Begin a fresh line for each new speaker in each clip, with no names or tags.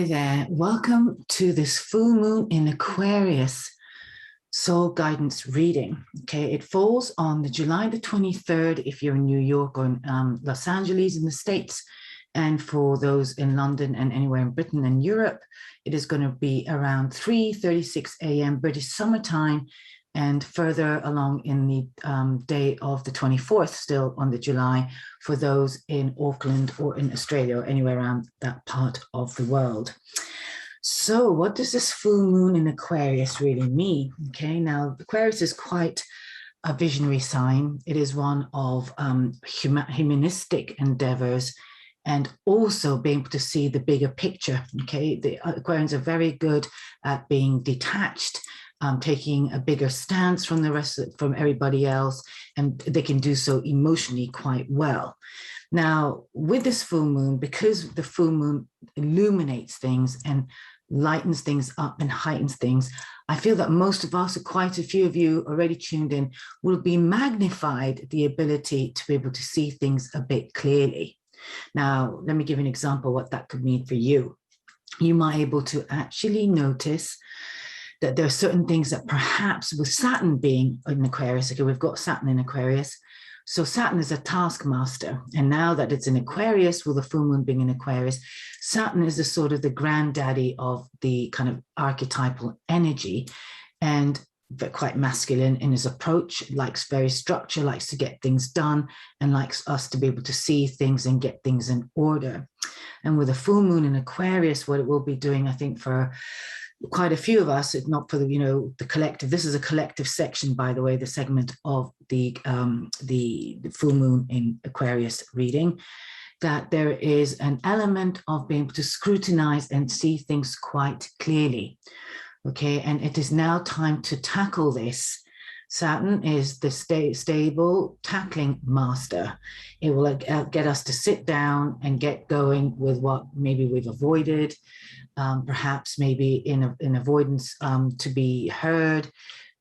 Hi there. Welcome to this full moon in Aquarius soul guidance reading. Okay, it falls on the July the 23rd if you're in New York or in Los Angeles in the States. And for those in London and anywhere in Britain and Europe, it is going to be around 3:36 a.m. British summertime, and further along in the day of the 24th, still on the July, for those in Auckland or in Australia or anywhere around that part of the world. So what does this full moon in Aquarius really mean? Okay, now Aquarius is quite a visionary sign. It is one of humanistic endeavors and also being able to see the bigger picture. Okay, the Aquarians are very good at being detached, taking a bigger stance from the rest from everybody else, and they can do so emotionally quite well. Now, with this full moon, because the full moon illuminates things and lightens things up and heightens things, I feel that most of us, or quite a few of you already tuned in, will be magnified the ability to be able to see things a bit clearly. Now, let me give you an example what that could mean for you. You might be able to actually notice that there are certain things that perhaps with Saturn being in Aquarius, okay, we've got Saturn in Aquarius. So Saturn is a taskmaster. And now that it's in Aquarius, with the full moon being in Aquarius, Saturn is the sort of the granddaddy of the kind of archetypal energy, and quite masculine in his approach, likes very structure, likes to get things done, and likes us to be able to see things and get things in order. And with a full moon in Aquarius, what it will be doing, I think, for quite a few of us, if not for the the collective. This is a collective section, by the way, the segment of the full moon in Aquarius reading, that there is an element of being able to scrutinize and see things quite clearly. Okay, and it is now time to tackle this. Saturn is the stable tackling master. It will get us to sit down and get going with what maybe we've avoided, perhaps maybe in avoidance to be heard,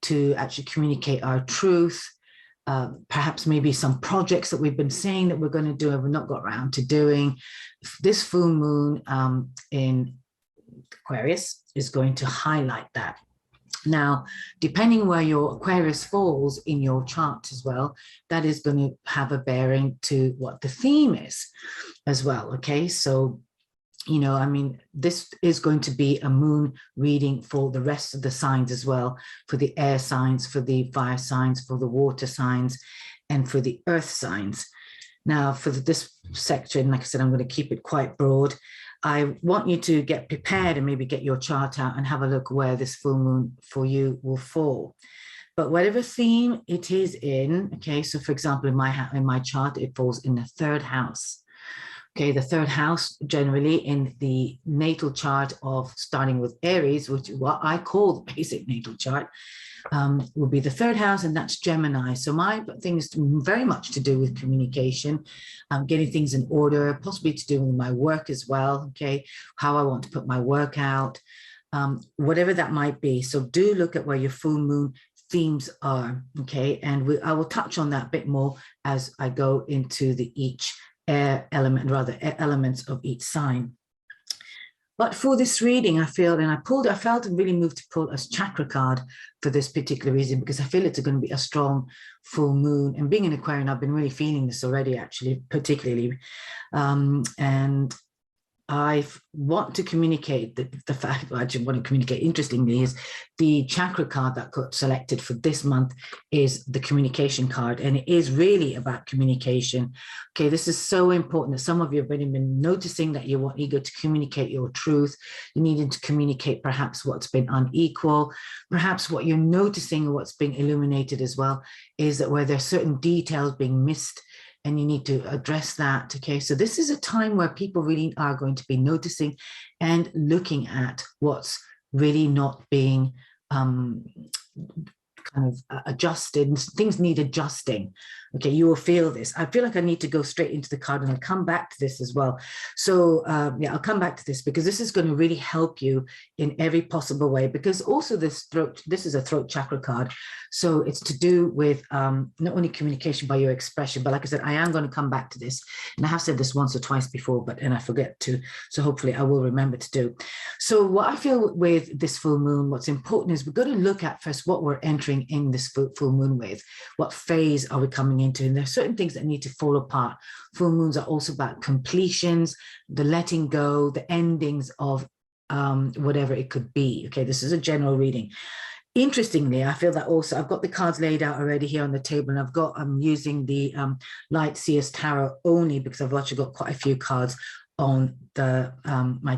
to actually communicate our truth, perhaps maybe some projects that we've been saying that we're going to do and we've not got around to doing. This full moon in Aquarius is going to highlight that. Now, depending where your Aquarius falls in your chart as well, that is going to have a bearing to what the theme is as well. Okay, so I mean, this is going to be a moon reading for the rest of the signs as well, for the air signs, for the fire signs, for the water signs, and for the earth signs. Now, for this section, like I said, I'm going to keep it quite broad. I want you to get prepared and maybe get your chart out and have a look where this full moon for you will fall. But whatever theme it is in, okay, so for example, in my chart, it falls in the third house. Okay, the third house generally in the natal chart of starting with Aries, which is what I call the basic natal chart, will be the third house, and that's Gemini. So my thing is very much to do with communication, getting things in order, possibly to do with my work as well, okay, how I want to put my work out, whatever that might be. So do look at where your full moon themes are, okay, and I will touch on that a bit more as I go into each elements of each sign. But for this reading, I felt and really moved to pull a chakra card for this particular reason, because I feel it's going to be a strong full moon. And being an Aquarian, I've been really feeling this already, actually, particularly. And I want to communicate the fact that I actually want to communicate, interestingly, is the chakra card that got selected for this month is the communication card. And it is really about communication. Okay, this is so important that some of you have been noticing that you want eager to communicate your truth. You needed to communicate perhaps what's been unequal. Perhaps what you're noticing or what's being illuminated as well is that where there's certain details being missed, and you need to address that. Okay, so this is a time where people really are going to be noticing and looking at what's really not being kind of adjusted. Things need adjusting. Okay, you will feel this. I feel like I need to go straight into the card, and I'll come back to this as well. So yeah, I'll come back to this because this is going to really help you in every possible way, because also this is a throat chakra card. So it's to do with not only communication by your expression, but like I said, I am going to come back to this. And I have said this once or twice before, and I forget to. So hopefully I will remember to do. So what I feel with this full moon, what's important is we're going to look at first what we're entering in this full moon with. What phase are we coming into? And there are certain things that need to fall apart. Full moons are also about completions, the letting go, the endings of whatever it could be. Okay, this is a general reading. Interestingly, I feel that also I've got the cards laid out already here on the table, and I'm using the Light Seers Tarot only because I've actually got quite a few cards on the my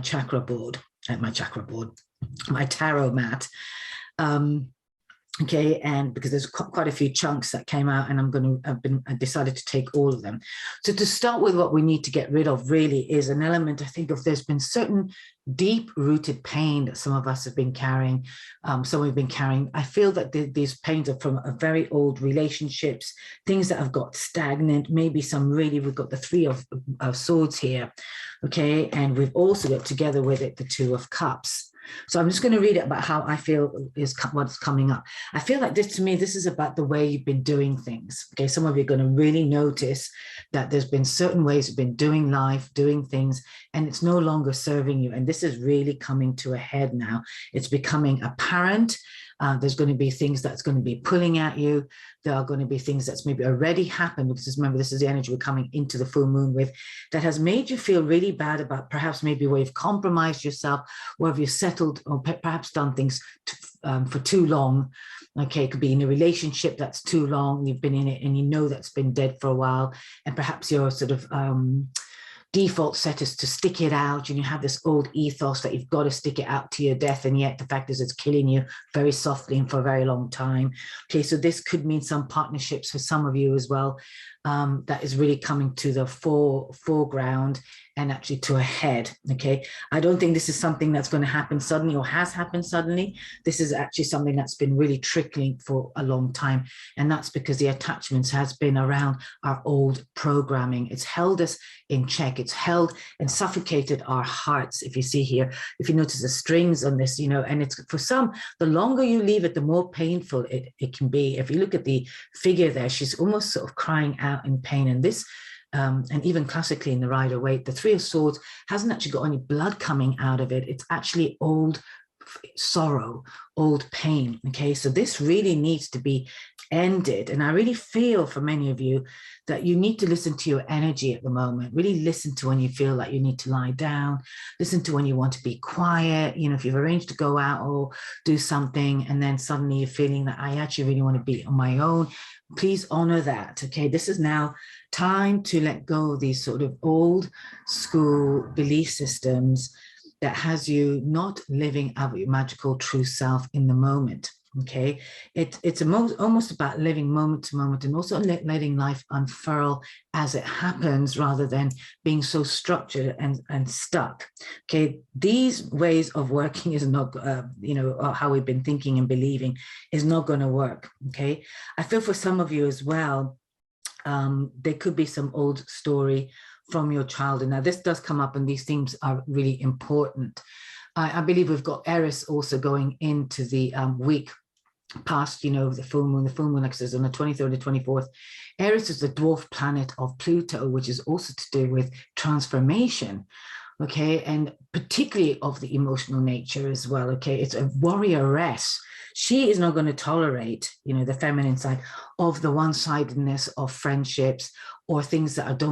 tarot mat. Okay, and because there's quite a few chunks that came out, and I decided to take all of them. So to start with, what we need to get rid of really is an element. I think of there's been certain deep-rooted pain that some of us have been carrying, some we've been carrying. I feel that these pains are from a very old relationships, things that have got stagnant, maybe we've got the Three of Swords here, okay, and we've also got together with it the Two of Cups. So I'm just going to read it about how I feel is what's coming up. I feel like this is about the way you've been doing things. Okay, some of you are going to really notice that there's been certain ways you've been doing life, doing things, and it's no longer serving you. And this is really coming to a head now. It's becoming apparent. There's going to be things that's going to be pulling at you. There are going to be things that's maybe already happened, because remember, this is the energy we're coming into the full moon with, that has made you feel really bad about perhaps maybe where you've compromised yourself, where you've settled or perhaps done things for too long. Okay, it could be in a relationship that's too long, you've been in it and you know that's been dead for a while, and perhaps you're sort of default set is to stick it out, and you have this old ethos that you've got to stick it out to your death, and yet the fact is it's killing you very softly and for a very long time. Okay, so this could mean some partnerships for some of you as well, that is really coming to the foreground and actually to a head. Okay, I don't think this is something that's going to happen suddenly or has happened suddenly. This is actually something that's been really trickling for a long time, and that's because the attachments has been around our old programming. It's held us in check. It's held and suffocated our hearts. If you see here, if you notice the strings on this, and it's for some, the longer you leave it, the more painful it can be. If you look at the figure there, she's almost sort of crying out in pain, and this and even classically in the Rider-Waite, the Three of Swords hasn't actually got any blood coming out of it. It's actually old sorrow, old pain. Okay, so this really needs to be ended. And I really feel for many of you that you need to listen to your energy at the moment. Really listen to when you feel like you need to lie down. Listen to when you want to be quiet. If you've arranged to go out or do something, and then suddenly you're feeling that I actually really want to be on my own, please honor that. Okay, this is now time to let go of these sort of old school belief systems that has you not living out your magical true self in the moment. Okay, it's almost about living moment to moment, and also letting life unfurl as it happens, rather than being so structured and stuck. Okay, these ways of working is not, how we've been thinking and believing is not going to work. Okay, I feel for some of you as well, there could be some old story from your childhood. Now, this does come up, and these themes are really important. I believe we've got Aries also going into the week past, the full moon. The full moon, like I said, on the 23rd and 24th. Aries is the dwarf planet of Pluto, which is also to do with transformation. Okay, and particularly of the emotional nature as well. Okay, it's a warrioress. She is not going to tolerate, the feminine side of the one-sidedness of friendships or things that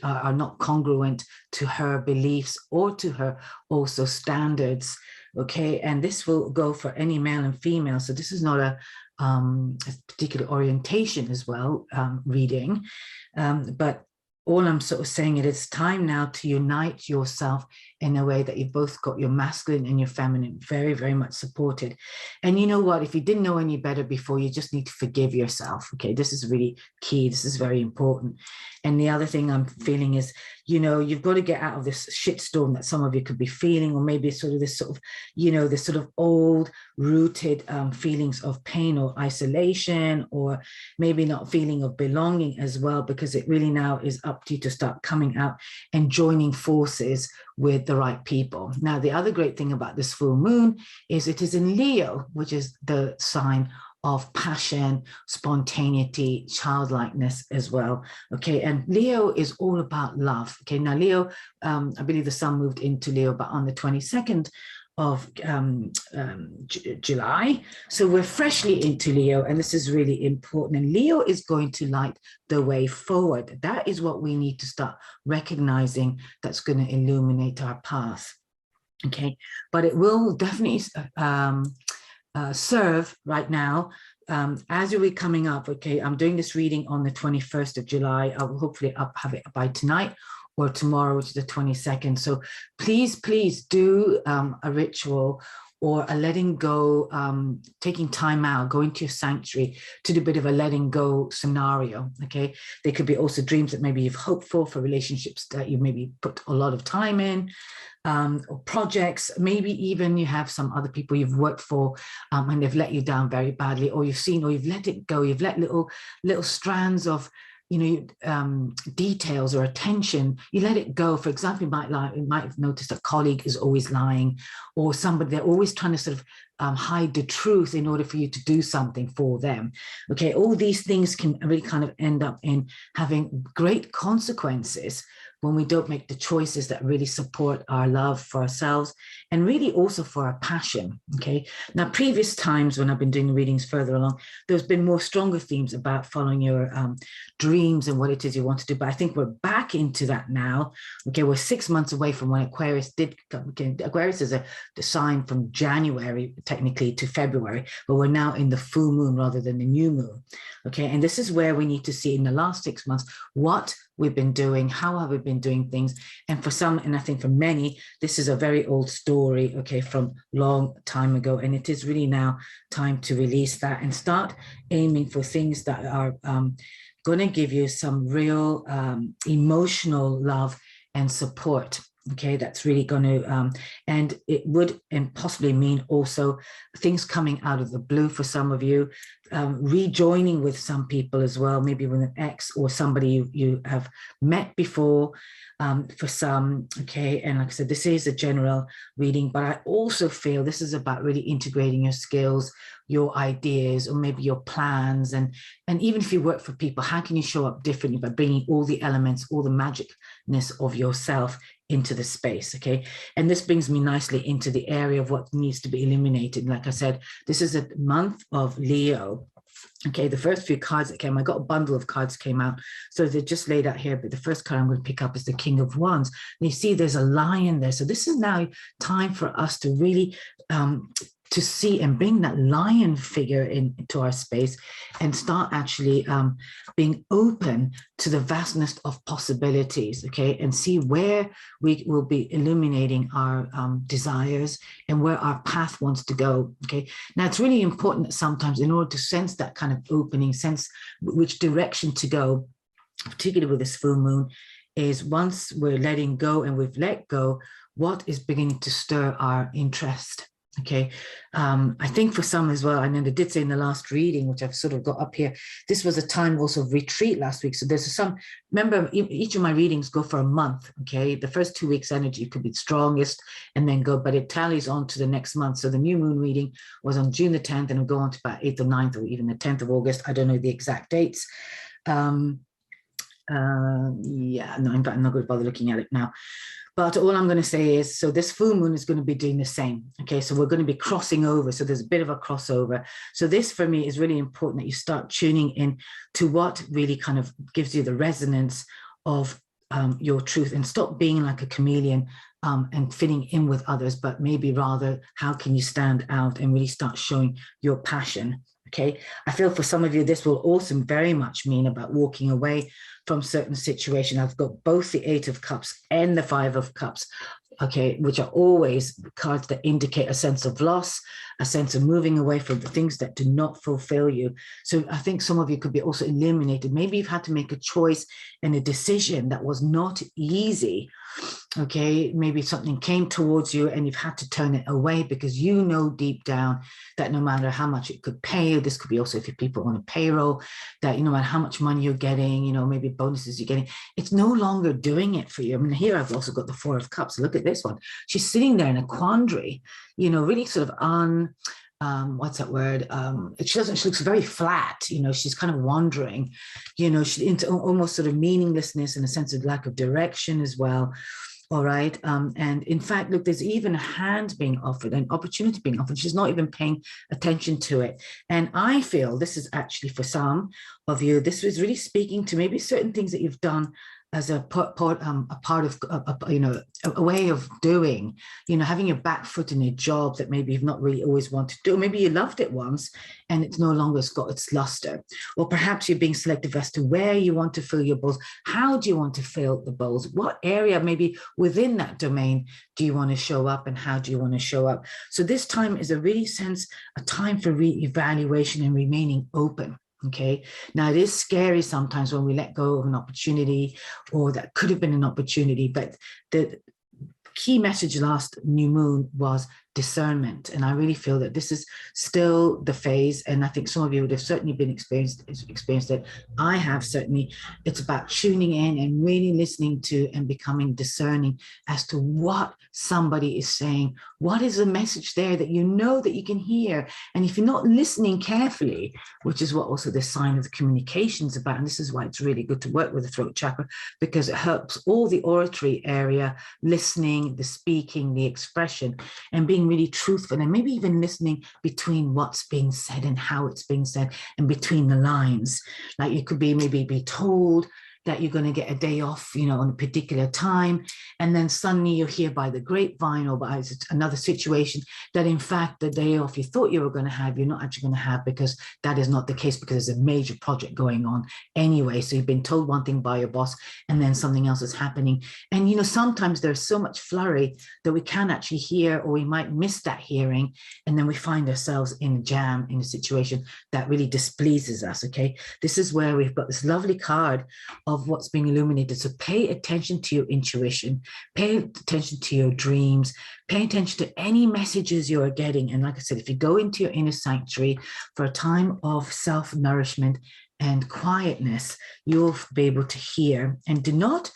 are not congruent to her beliefs or to her also standards. Okay, and this will go for any male and female. So this is not a particular orientation as well, reading, but all I'm sort of saying, it is time now to unite yourself in a way that you've both got your masculine and your feminine very, very much supported. And you know what? If you didn't know any better before, you just need to forgive yourself. Okay, this is really key. This is very important. And the other thing I'm feeling is you know, you've got to get out of this shitstorm that some of you could be feeling, or maybe sort of this sort of, you know, this sort of old rooted feelings of pain or isolation, or maybe not feeling of belonging as well, because it really now is up to you to start coming out and joining forces with the right people. Now, the other great thing about this full moon is it is in Leo, which is the sign of passion, spontaneity, childlikeness as well. Okay, and Leo is all about love. Okay, now Leo, I believe the sun moved into Leo, but on the 22nd of July. So we're freshly into Leo, and this is really important. And Leo is going to light the way forward. That is what we need to start recognizing, that's going to illuminate our path. Okay, but it will definitely serve right now as we're coming up. Okay, I'm doing this reading on the 21st of July. I will hopefully have it by tonight or tomorrow, which is the 22nd. So please do a ritual or a letting go, taking time out, going to your sanctuary to do a bit of a letting go scenario. Okay, there could be also dreams that maybe you've hoped for relationships that you maybe put a lot of time in, or projects. Maybe even you have some other people you've worked for and they've let you down very badly, or you've seen, or you've let it go, you've let little strands of, you know, details or attention, you let it go. For example, you might have noticed a colleague is always lying, or somebody, they're always trying to sort of hide the truth in order for you to do something for them. Okay, all these things can really kind of end up in having great consequences when we don't make the choices that really support our love for ourselves and really also for our passion. Okay, now previous times when I've been doing the readings further along, there's been more stronger themes about following your dreams and what it is you want to do, but I think we're back into that now. Okay, we're 6 months away from when Aquarius did come. Okay, Aquarius is the sign from January technically to February, but we're now in the full moon rather than the new moon. Okay, and this is where we need to see in the last 6 months what we've been doing, how have we been doing things. And for some, and I think for many, this is a very old story, okay, from long time ago. And it is really now time to release that and start aiming for things that are going to give you some real emotional love and support. Okay, that's really going to, and it would and possibly mean also things coming out of the blue for some of you, rejoining with some people as well, maybe with an ex or somebody you have met before, for some. Okay, and like I said, this is a general reading, but I also feel this is about really integrating your skills, your ideas, or maybe your plans, and even if you work for people, how can you show up differently by bringing all the elements, all the magicness of yourself into the space. Okay, and this brings me nicely into the area of what needs to be illuminated. Like I said, this is a month of Leo. Okay, the first few cards that came, I got a bundle of cards came out, so they're just laid out here, but the first card I'm going to pick up is the King of Wands. And you see there's a lion there, so this is now time for us to really to see and bring that lion figure into our space and start actually being open to the vastness of possibilities, okay, and see where we will be illuminating our desires and where our path wants to go. Okay, now it's really important that sometimes in order to sense that kind of opening, sense which direction to go, particularly with this full moon, is once we're letting go and we've let go, what is beginning to stir our interest. Okay, I think for some as well, and then they did say in the last reading, which I've sort of got up here, this was a time also of retreat last week. So there's some, remember, each of my readings go for a month. Okay, the first 2 weeks energy could be strongest and then go, but it tallies on to the next month. So the new moon reading was on June the 10th and it'll go on to about 8th or 9th or even the 10th of August. I don't know the exact dates. Yeah, no, in fact, I'm not going to bother looking at it now. But all I'm going to say is, so this full moon is going to be doing the same. Okay, so we're going to be crossing over. So there's a bit of a crossover. So this for me is really important that you start tuning in to what really kind of gives you the resonance of your truth, and stop being like a chameleon and fitting in with others, but maybe rather how can you stand out and really start showing your passion. Okay, I feel for some of you, this will also very much mean about walking away from certain situations. I've got both the 8 of Cups and the 5 of Cups okay, which are always cards that indicate a sense of loss, a sense of moving away from the things that do not fulfill you. So I think some of you could be also eliminated. Maybe you've had to make a choice and a decision that was not easy. Okay, maybe something came towards you and you've had to turn it away because you know deep down that no matter how much it could pay you, this could be also if you're people on a payroll, that no matter how much money you're getting, you know, maybe bonuses you're getting, it's no longer doing it for you. I mean, here I've also got the Four of Cups. Look at this one. She's sitting there in a quandary, you know, really sort of what's that word? She looks very flat, you know, she's kind of wandering, you know, she's into almost sort of meaninglessness and a sense of lack of direction as well. All right. And in fact, look, there's even a hand being offered, an opportunity being offered. She's not even paying attention to it. And I feel this is actually for some of you, this was really speaking to maybe certain things that you've done as a part of, you know, a way of doing, you know, having your back foot in a job that maybe you've not really always wanted to do. Maybe you loved it once and it's no longer got its luster. Or perhaps you're being selective as to where you want to fill your bowls. How do you want to fill the bowls? What area maybe within that domain do you want to show up, and how do you want to show up? So this time is a time for re-evaluation and remaining open. Okay, now it is scary sometimes when we let go of an opportunity, or that could have been an opportunity, but the key message last new moon was discernment. And I really feel that this is still the phase. And I think some of you would have certainly been experienced it. I have certainly. It's about tuning in and really listening to and becoming discerning as to what somebody is saying. What is the message there that you know that you can hear? And if you're not listening carefully, which is what also the sign of the communication is about, and this is why it's really good to work with the throat chakra, because it helps all the oratory area, listening, the speaking, the expression, and being really truthful, and maybe even listening between what's being said and how it's being said, and between the lines. Like you could maybe be told that you're going to get a day off, you know, on a particular time, and then suddenly you hear by the grapevine or by another situation that in fact the day off you thought you were going to have, you're not actually going to have, because that is not the case, because there's a major project going on anyway. So you've been told one thing by your boss and then something else is happening. And you know, sometimes there's so much flurry that we can actually hear, or we might miss that hearing, and then we find ourselves in a jam, in a situation that really displeases us. Okay, this is where we've got this lovely card of what's being illuminated. So pay attention to your intuition, pay attention to your dreams, pay attention to any messages you are getting. And like I said, if you go into your inner sanctuary for a time of self-nourishment and quietness, you'll be able to hear. And do not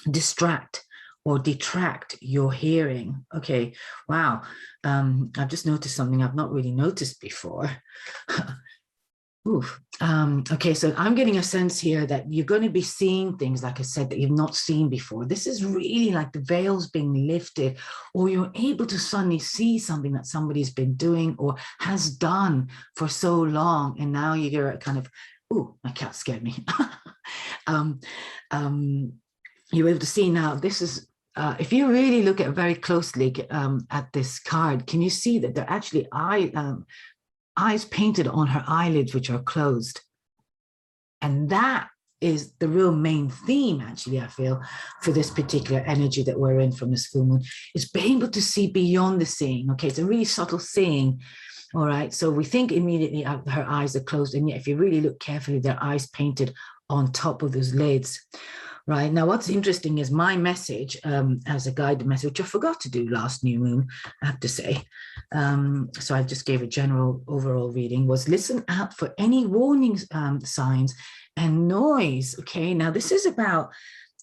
distract or detract your hearing. Okay, wow. I've just noticed something I've not really noticed before. Okay, so I'm getting a sense here that you're going to be seeing things, like I said, that you've not seen before. This is really like the veils being lifted, or you're able to suddenly see something that somebody's been doing or has done for so long, and now you're kind of, my cat scared me. You're able to see now, this is, if you really look at very closely at this card, can you see that they're actually eyes painted on her eyelids, which are closed? And that is the real main theme, actually, I feel, for this particular energy that we're in from this full moon, is being able to see beyond the seeing. Okay, it's a really subtle seeing. All right, so we think immediately her eyes are closed, and yet if you really look carefully, their eyes painted on top of those lids. Right, now what's interesting is my message as a guided message, which I forgot to do last new moon, I have to say. So I just gave a general overall reading, was listen out for any warning signs and noise. Okay, now this is about,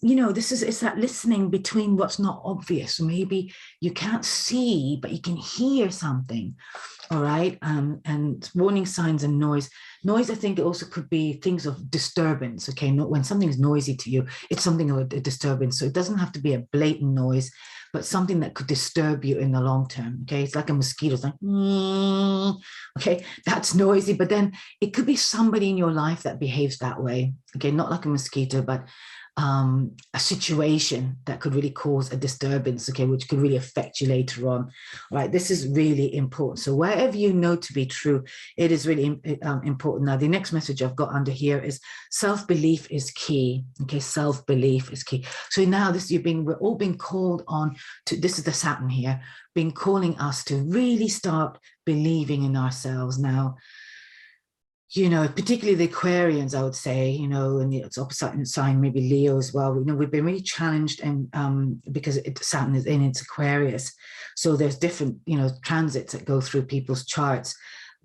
you know, it's that listening between what's not obvious. So maybe you can't see, but you can hear something. All right, and warning signs and noise. Noise, I think, also could be things of disturbance. Okay, when something's noisy to you, it's something of a disturbance. So it doesn't have to be a blatant noise, but something that could disturb you in the long term. Okay, it's like a mosquito. It's like, okay, that's noisy. But then it could be somebody in your life that behaves that way. Okay, not like a mosquito, but a situation that could really cause a disturbance, okay, which could really affect you later on. All right, this is really important. So wherever you know to be true, it is really important. Now, the next message I've got under here is self-belief is key. Okay, self-belief is key. So now we're all being called on to, this is the Saturn here, being calling us to really start believing in ourselves now. You know, particularly the Aquarians, I would say, you know, and it's opposite sign, maybe Leo as well. You know, we've been really challenged, and because Saturn is in its Aquarius, so there's different, you know, transits that go through people's charts.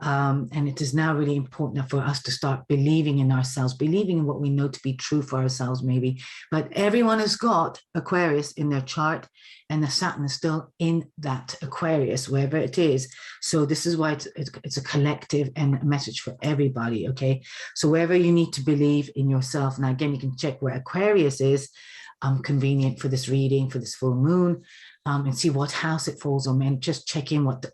And it is now really important for us to start believing in ourselves, believing in what we know to be true for ourselves, maybe. But everyone has got Aquarius in their chart, and the Saturn is still in that Aquarius, wherever it is. So this is why it's a collective and a message for everybody, okay? So wherever you need to believe in yourself. Now, again, you can check where Aquarius is, convenient for this reading, for this full moon. And see what house it falls on, and just check in what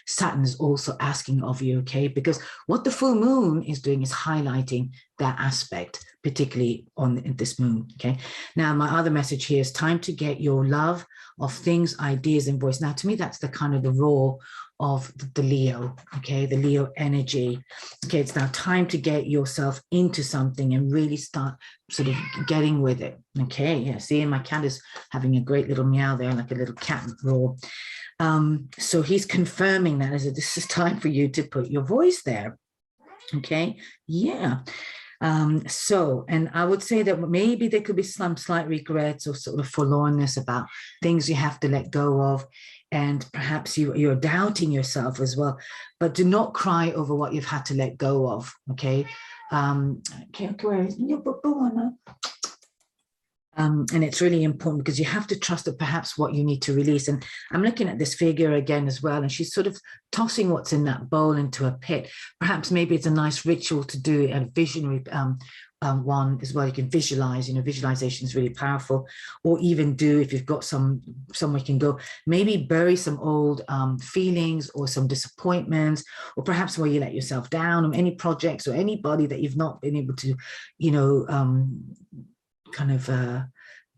Saturn is also asking of you, okay? Because what the full moon is doing is highlighting that aspect, particularly on this moon, okay? Now, my other message here is time to get your love of things, ideas, and voice. Now, to me, that's the kind of the raw of the Leo, okay, the Leo energy. Okay, it's now time to get yourself into something and really start sort of getting with it. Okay, yeah, see, my cat is having a great little meow there, like a little cat roar. So he's confirming that as this is time for you to put your voice there. Okay, yeah. So, and I would say that maybe there could be some slight regrets or sort of forlornness about things you have to let go of, and perhaps you're doubting yourself as well, but do not cry over what you've had to let go of, okay? And it's really important because you have to trust that perhaps what you need to release. And I'm looking at this figure again as well, and she's sort of tossing what's in that bowl into a pit. Perhaps maybe it's a nice ritual to do, a visionary one as well. You can visualize, you know, visualization is really powerful. Or even do, if you've got somewhere you can go, maybe bury some old feelings or some disappointments, or perhaps where you let yourself down, or any projects or anybody that you've not been able to, you know, kind of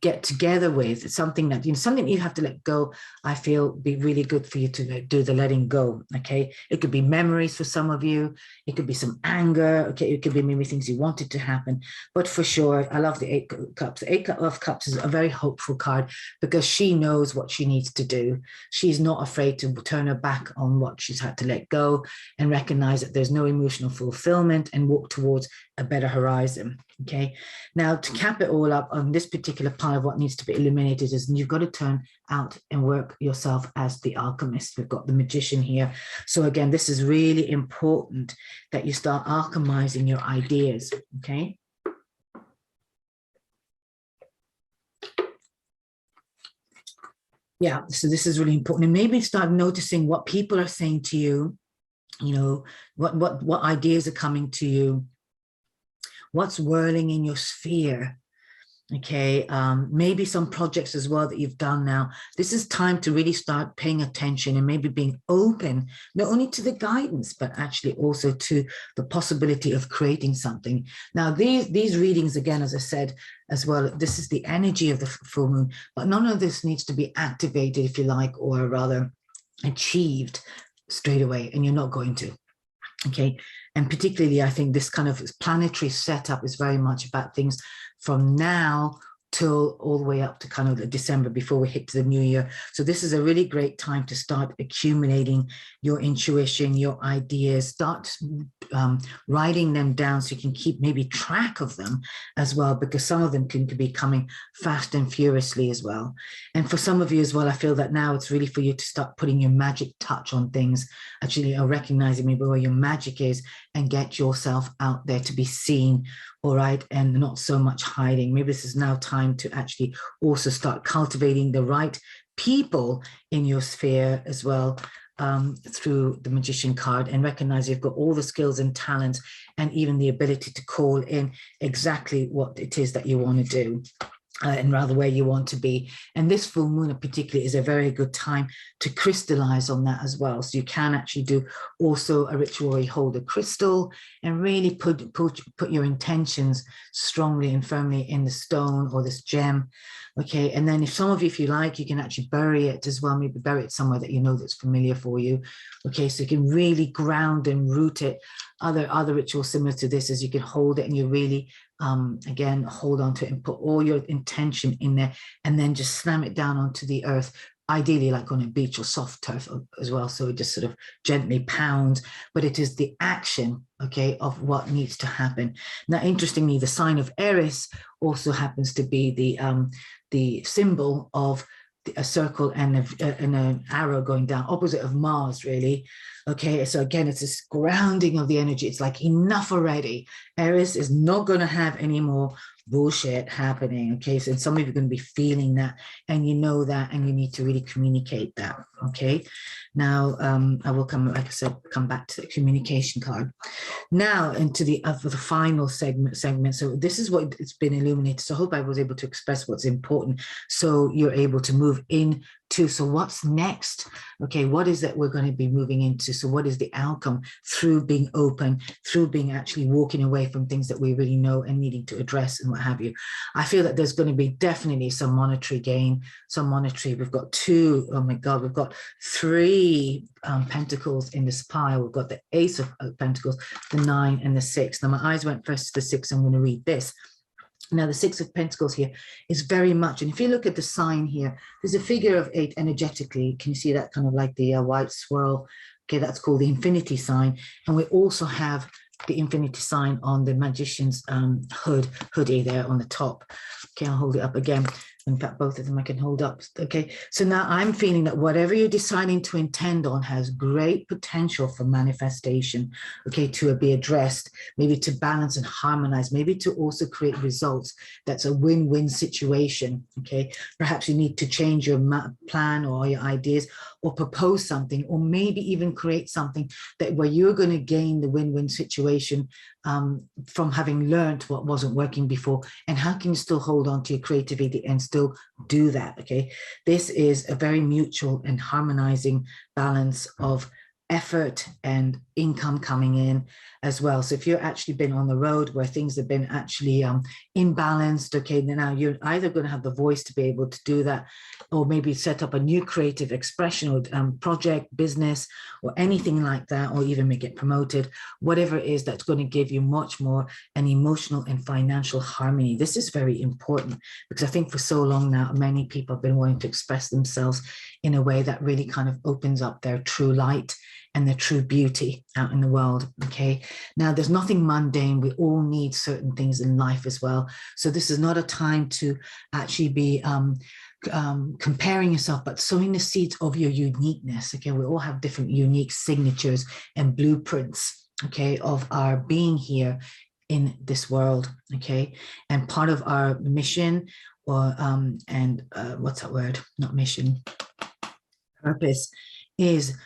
get together with. It's something that, you know, something you have to let go. I feel be really good for you to do the letting go. Okay, it could be memories for some of you, it could be some anger, okay, it could be maybe things you wanted to happen. But for sure, I love the Eight of Cups. The Eight of Cups is a very hopeful card because she knows what she needs to do. She's not afraid to turn her back on what she's had to let go and recognize that there's no emotional fulfillment and walk towards a better horizon. Okay, now to cap it all up on this particular part of what needs to be eliminated is you've got to turn out and work yourself as the alchemist. We've got the Magician here. So again, this is really important that you start alchemizing your ideas. Okay. Yeah, so this is really important. And maybe start noticing what people are saying to you, you know, what ideas are coming to you, what's whirling in your sphere. Okay, maybe some projects as well that you've done now. This is time to really start paying attention and maybe being open, not only to the guidance, but actually also to the possibility of creating something. Now, these readings, again, as I said as well, this is the energy of the full moon, but none of this needs to be activated, if you like, or rather achieved straight away, and you're not going to. Okay, and particularly I think this kind of planetary setup is very much about things from now till all the way up to kind of December before we hit to the new year. So this is a really great time to start accumulating your intuition, your ideas, start writing them down so you can keep maybe track of them as well, because some of them can be coming fast and furiously as well. And for some of you as well, I feel that now it's really for you to start putting your magic touch on things, actually, or recognizing maybe where your magic is and get yourself out there to be seen, all right, and not so much hiding. Maybe this is now time to actually also start cultivating the right people in your sphere as well, through the Magician card, and recognize you've got all the skills and talents and even the ability to call in exactly what it is that you want to do. and rather where you want to be. And this full moon in particular is a very good time to crystallize on that as well. So you can actually do also a ritual where you hold a crystal and really put your intentions strongly and firmly in the stone or this gem. Okay, and then if some of you, if you like, you can actually bury it as well, maybe bury it somewhere that you know that's familiar for you. Okay, so you can really ground and root it. Other rituals similar to this is you can hold it and you really again hold on to it and put all your intention in there, and then just slam it down onto the earth, ideally like on a beach or soft turf as well, so it just sort of gently pounds. But it is the action, okay, of what needs to happen. Now interestingly, the sign of Aries also happens to be the symbol of a circle and an arrow going down, opposite of Mars, really. Okay, so again, it's this grounding of the energy. It's like, enough already. Aries is not going to have any more bullshit happening. Okay, so some of you are going to be feeling that, and you know that, and you need to really communicate that. Okay, now I will come, like I said, come back to the communication card. Now into the final segment. So this is what it's been illuminated. So I hope I was able to express what's important, so you're able to move in to, so what's next? Okay, what is that we're going to be moving into? So what is the outcome through being open, through being actually walking away from things that we really know and needing to address and what have you? I feel that there's going to be definitely some monetary gain, some monetary. We've got two, oh my God, we've got three pentacles in this pile. We've got the Ace of Pentacles, the 9 and the 6. Now my eyes went first to the 6. I'm going to read this. Now, the 6 of Pentacles here is very much, and if you look at the sign here, there's a figure of 8 energetically. Can you see that kind of like the white swirl? Okay, that's called the infinity sign. And we also have the infinity sign on the magician's hoodie there on the top. Okay, I'll hold it up again. In fact, both of them I can hold up. Okay, so now I'm feeling that whatever you're deciding to intend on has great potential for manifestation, okay, to be addressed, maybe to balance and harmonize, maybe to also create results. That's a win-win situation, okay? Perhaps you need to change your plan or your ideas, or propose something, or maybe even create something that where you're going to gain the win-win situation from having learned what wasn't working before. And how can you still hold on to your creativity and still do that? Okay, this is a very mutual and harmonizing balance of effort and income coming in as well. So if you've actually been on the road where things have been actually imbalanced, okay, then now you're either going to have the voice to be able to do that, or maybe set up a new creative expression or project, business, or anything like that, or even make it promoted, whatever it is that's going to give you much more an emotional and financial harmony. This is very important, because I think for so long now, many people have been wanting to express themselves in a way that really kind of opens up their true light and their true beauty out in the world. Okay, now there's nothing mundane. We all need certain things in life as well. So this is not a time to actually be comparing yourself, but sowing the seeds of your uniqueness. Okay, we all have different unique signatures and blueprints, okay, of our being here in this world. Okay, and part of our mission, or what's that word? Not mission, purpose, is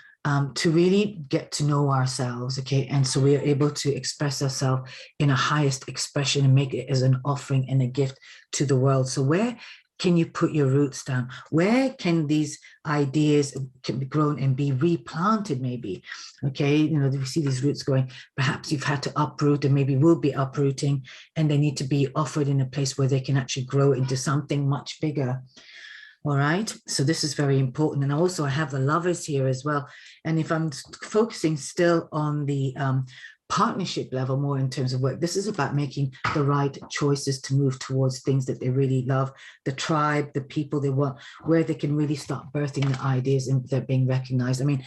to really get to know ourselves, okay? And so we are able to express ourselves in a highest expression and make it as an offering and a gift to the world. So where can you put your roots down? Where can these ideas can be grown and be replanted maybe? Okay, you know, we see these roots going, perhaps you've had to uproot and maybe will be uprooting, and they need to be offered in a place where they can actually grow into something much bigger. All right, so this is very important. And also I have the Lovers here as well. And if I'm focusing still on the partnership level more in terms of work, this is about making the right choices to move towards things that they really love, the tribe, the people they want, where they can really start birthing the ideas and they're being recognized. I mean,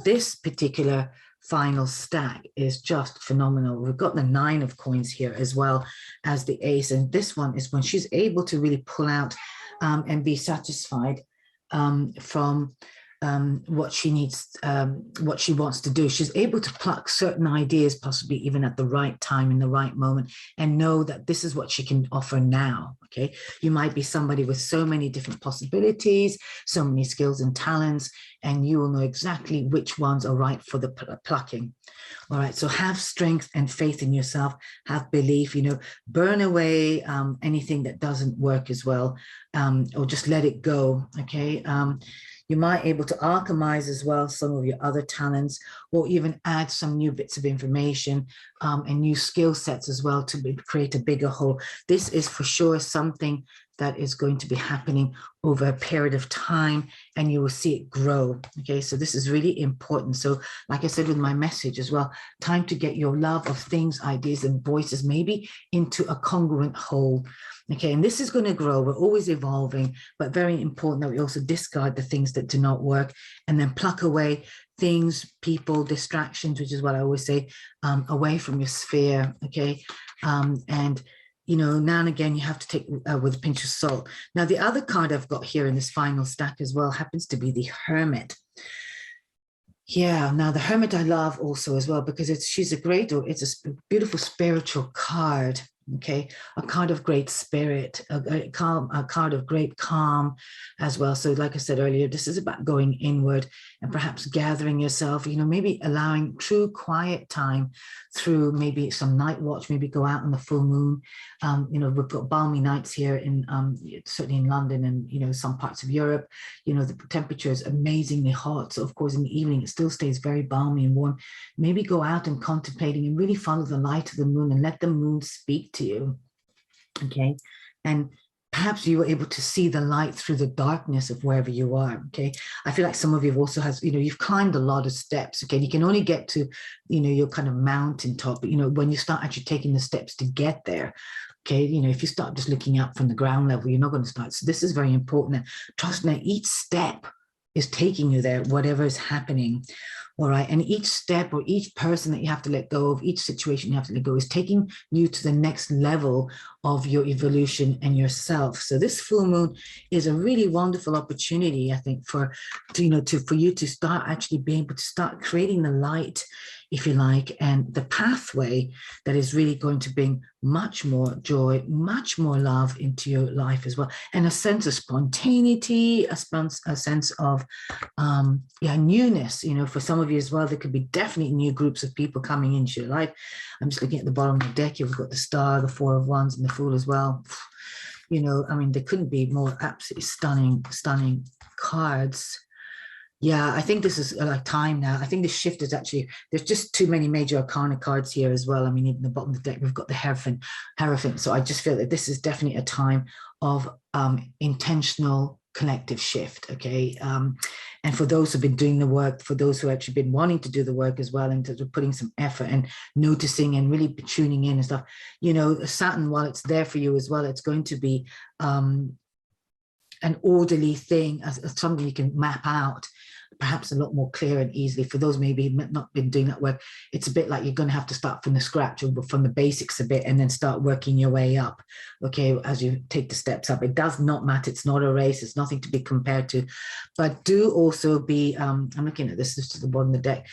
this particular final stack is just phenomenal. We've got the 9 of coins here as well as the ace. And this one is when she's able to really pull out and be satisfied from what she needs, what she wants to do. She's able to pluck certain ideas, possibly even at the right time, in the right moment, and know that this is what she can offer now. Okay, you might be somebody with so many different possibilities, so many skills and talents, and you will know exactly which ones are right for the plucking. All right, so have strength and faith in yourself, have belief, burn away anything that doesn't work as well, or just let it go. Okay. You might be able to alchemize as well some of your other talents, or even add some new bits of information and new skill sets as well to create a bigger whole. This is for sure something that is going to be happening over a period of time, and you will see it grow. Okay, so this is really important. So like I said with my message as well, time to get your love of things, ideas, and voices maybe into a congruent whole. Okay, and this is going to grow. We're always evolving, but very important that we also discard the things that do not work, and then pluck away things, people, distractions, which is what I always say, away from your sphere. Okay, and now and again, you have to take with a pinch of salt. Now, the other card I've got here in this final stack as well happens to be the Hermit. Yeah, now the Hermit I love also as well, because it's a beautiful spiritual card. Okay, a card of great spirit, a card of great calm as well. So like I said earlier, this is about going inward and perhaps gathering yourself, maybe allowing true quiet time through maybe some night watch, maybe go out on the full moon. We've got balmy nights here in certainly in London and some parts of Europe. The temperature is amazingly hot, so of course in the evening it still stays very balmy and warm. Maybe go out and contemplating and really follow the light of the moon and let the moon speak to you. Okay, and perhaps you were able to see the light through the darkness of wherever you are. Okay, I feel like some of you also has, you've climbed a lot of steps. Okay, you can only get to, your kind of mountaintop, but when you start actually taking the steps to get there, okay, if you start just looking up from the ground level, you're not going to start. So this is very important. Trust me, each step is taking you there, whatever is happening. All right. And each step or each person that you have to let go of, each situation you have to let go, is taking you to the next level of your evolution and yourself. So this full moon is a really wonderful opportunity, I think, for you to start actually being able to start creating the light, if you like, and the pathway that is really going to bring much more joy, much more love into your life as well, and a sense of spontaneity, a sense of newness. For some of you as well, there could be definitely new groups of people coming into your life. I'm just looking at the bottom of the deck here. We've got the Star, the Four of Wands, and the Fool as well. There couldn't be more absolutely stunning cards. Yeah, I think this is like time now. I think the shift is actually, there's just too many major arcana cards here as well. Even the bottom of the deck, we've got the Hierophant. So I just feel that this is definitely a time of intentional collective shift. Okay. And for those who've been doing the work, for those who have actually been wanting to do the work as well, and to putting some effort and noticing and really tuning in and stuff, Saturn, while it's there for you as well, it's going to be an orderly thing, as something you can map out perhaps a lot more clear and easily. For those maybe not been doing that work, it's a bit like you're going to have to start from the scratch or from the basics a bit, and then start working your way up, okay, as you take the steps up. It does not matter. It's not a race. It's nothing to be compared to. But do also be, I'm looking at this to the bottom of the deck,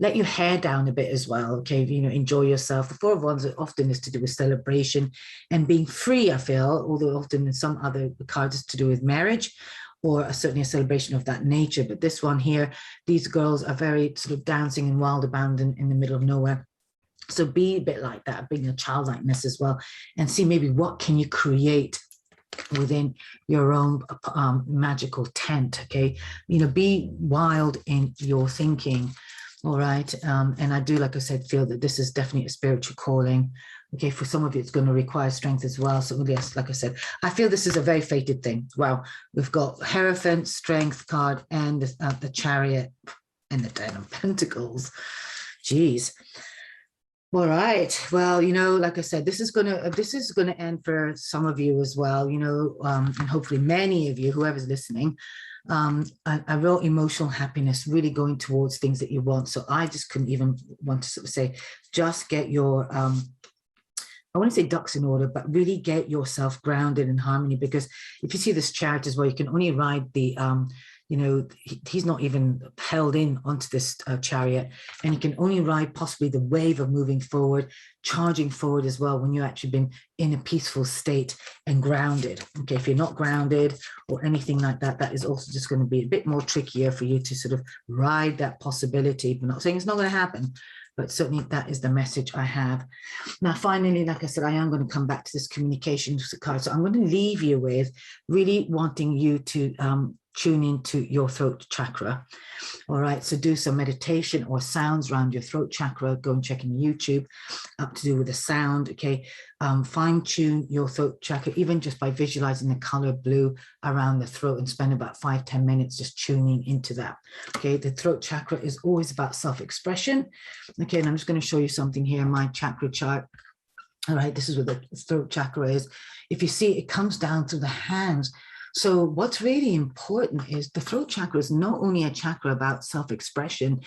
let your hair down a bit as well, okay, enjoy yourself. The Four of Wands often is to do with celebration and being free, I feel, although often in some other cards is to do with marriage, or certainly a celebration of that nature. But this one here, these girls are very sort of dancing and wild abandon in the middle of nowhere. So be a bit like that, bring a childlikeness as well, and see maybe what can you create within your own magical tent. Okay, be wild in your thinking. All right. And I do, like I said, feel that this is definitely a spiritual calling. Okay, for some of you, it's going to require strength as well. So yes, like I said, I feel this is a very fated thing. Wow, we've got Hierophant, Strength card, and the Chariot, and the Ten of Pentacles. Jeez. All right. Well, like I said, this is gonna end for some of you as well. And hopefully many of you, whoever's listening, a real emotional happiness, really going towards things that you want. So I just couldn't even want to sort of say, just get your I want to say ducks in order, but really get yourself grounded in harmony. Because if you see this Chariot as well, you can only ride the you know, he's not even held in onto this chariot, and he can only ride possibly the wave of moving forward, charging forward as well, when you've actually been in a peaceful state and grounded. Okay, if you're not grounded or anything like that, that is also just going to be a bit more trickier for you to sort of ride that possibility. I'm not saying it's not going to happen, but certainly that is the message I have. Now, finally, like I said, I am going to come back to this communication card. So I'm going to leave you with really wanting you to tune into your throat chakra. All right, so do some meditation or sounds around your throat chakra. Go and check in YouTube up to do with the sound. Okay, fine tune your throat chakra, even just by visualizing the color blue around the throat, and spend about 5-10 minutes just tuning into that. Okay, the throat chakra is always about self-expression. Okay, and I'm just going to show you something here in my chakra chart. All right, this is what the throat chakra is. If you see, it comes down through the hands. So what's really important is the throat chakra is not only a chakra about self-expression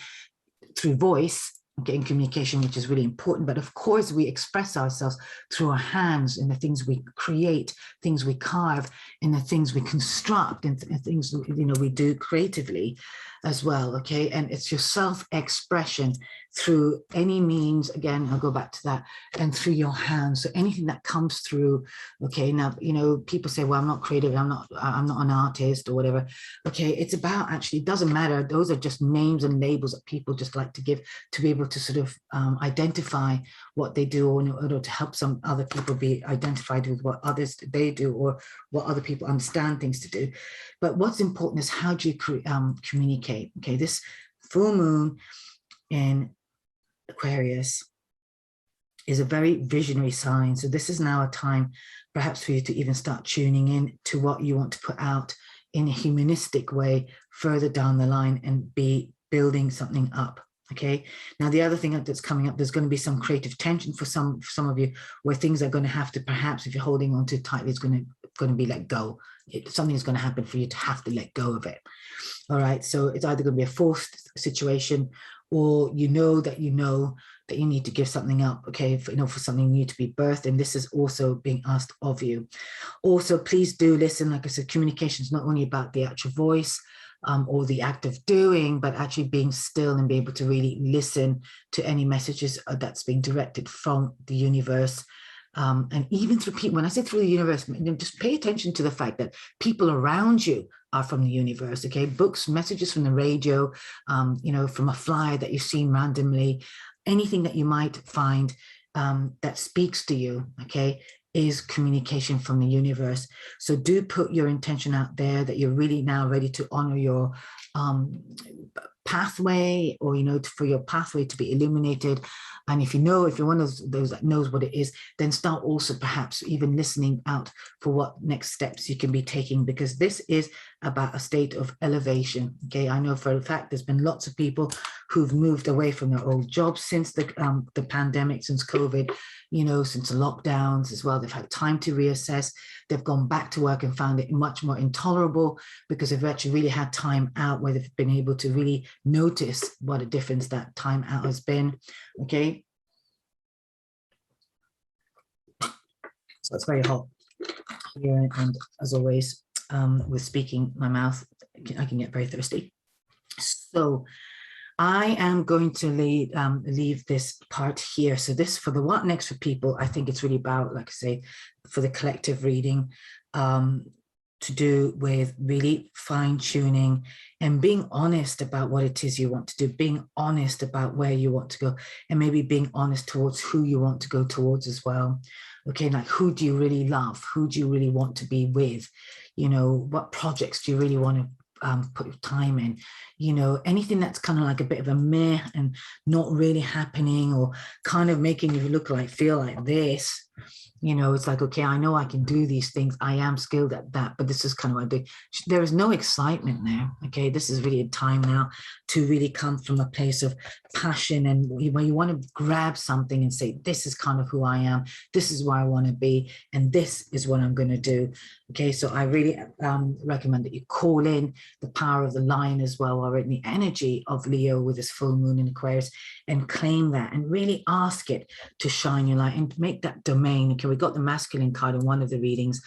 through voice, okay, in communication, which is really important, but of course we express ourselves through our hands and the things we create, things we carve, and the things we construct, and things, you know, we do creatively as well. Okay, and it's your self-expression through any means. Again, I'll go back to that, and through your hands. So anything that comes through. Okay, now, you know, people say, well, I'm not creative, I'm not an artist or whatever. Okay, it's about, actually, it doesn't matter. Those are just names and labels that people just like to give to be able to sort of identify what they do, or to help some other people be identified with what others they do, or what other people understand things to do. But what's important is how do you communicate. Okay, this full moon in Aquarius is a very visionary sign. So this is now a time perhaps for you to even start tuning in to what you want to put out in a humanistic way further down the line, and be building something up. Okay, now the other thing that's coming up, there's going to be some creative tension for some of you, where things are going to have to, perhaps if you're holding on too tightly, it's going to be let go. Something's going to happen for you to have to let go of it. All right, so it's either going to be a forced situation, or you know that you need to give something up, okay, for something new to be birthed, and this is also being asked of you. Also, please do listen. Like I said, communication is not only about the actual voice or the act of doing, but actually being still and be able to really listen to any messages that's being directed from the universe. And even through people, when I say through the universe, just pay attention to the fact that people around you are from the universe. Okay, books, messages from the radio, you know, from a flyer that you've seen randomly, anything that you might find that speaks to you, okay, is communication from the universe. So do put your intention out there that you're really now ready to honor your pathway, or, you know, for your pathway to be illuminated. And if you're one of those that knows what it is, then start also perhaps even listening out for what next steps you can be taking, because this is about a state of elevation. Okay, I know for a fact there's been lots of people who've moved away from their old jobs since the pandemic, since COVID, you know, since the lockdowns as well. They've had time to reassess. They've gone back to work and found it much more intolerable, because they've actually really had time out where they've been able to really notice what a difference that time out has been. Okay, so it's very hot here, and as always, with speaking, my mouth, I can get very thirsty. So I am going to leave this part here. So this, for the what next for people, I think it's really about, like I say, for the collective reading, to do with really fine-tuning and being honest about what it is you want to do, being honest about where you want to go, and maybe being honest towards who you want to go towards as well. Okay, like, who do you really love? Who do you really want to be with? You know, what projects do you really want to put your time in? You know, anything that's kind of like a bit of a meh and not really happening, or kind of making you feel like this. You know, it's like, okay, I know I can do these things. I am skilled at that, but this is kind of what I do. There is no excitement there. Okay, this is really a time now to really come from a place of passion, and where you want to grab something and say, this is kind of who I am. This is where I want to be, and this is what I'm going to do. Okay, so I really recommend that you call in the power of the lion as well, or in the energy of Leo with this full moon in Aquarius, and claim that, and really ask it to shine your light, and make that domain domain. Okay, we got the masculine card in one of the readings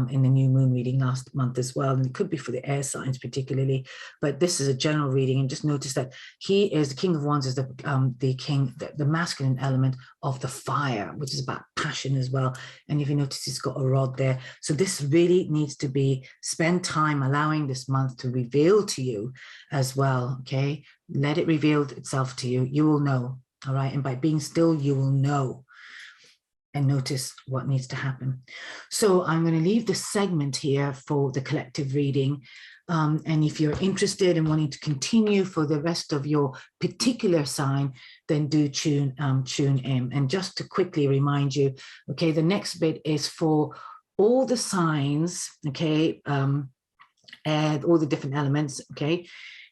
in the new moon reading last month as well, and it could be for the air signs particularly, but this is a general reading. And just notice that he is the King of Wands, is the masculine element of the fire, which is about passion as well. And if you notice, he's got a rod there. So this really needs to be spend time allowing this month to reveal to you as well. Okay, let it reveal itself to you. You will know. All right, and by being still, you will know and notice what needs to happen. So I'm going to leave this segment here for the collective reading. And if you're interested in wanting to continue for the rest of your particular sign, then do tune in. And just to quickly remind you, okay, the next bit is for all the signs, okay, and all the different elements, okay,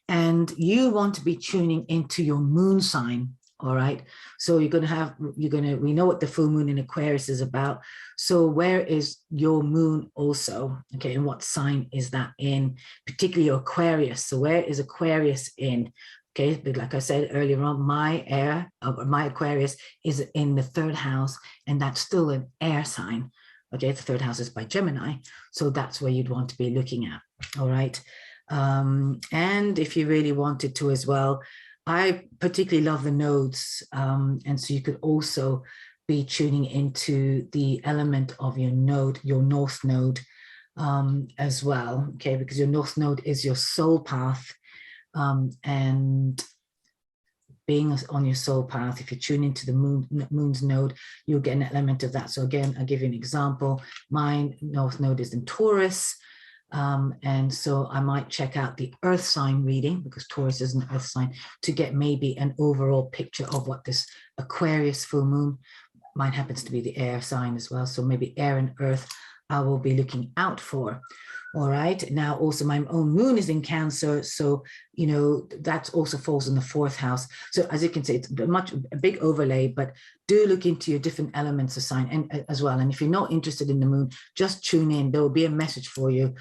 and you want to be tuning into your moon sign. All right, so we know what the full moon in Aquarius is about. So where is your moon also? Okay, and what sign is that in, particularly Aquarius? So where is Aquarius in? Okay, but like I said earlier on, my Aquarius is in the 3rd house, and that's still an air sign. Okay, the 3rd house is by Gemini, so that's where you'd want to be looking at. All right, and if you really wanted to as well, I particularly love the nodes, and so you could also be tuning into the element of your node, your north node, as well, okay, because your north node is your soul path, and being on your soul path, if you tune into the moon's node, you'll get an element of that. So again, I'll give you an example. My north node is in Taurus. And so I might check out the earth sign reading, because Taurus is an earth sign, to get maybe an overall picture of what this Aquarius full moon, mine happens to be the air sign as well. So maybe air and earth I will be looking out for. All right. Now, also my own moon is in Cancer. So, you know, that also falls in the 4th house. So as you can see, it's a big overlay, but do look into your different elements of sign and as well. And if you're not interested in the moon, just tune in. There will be a message for you,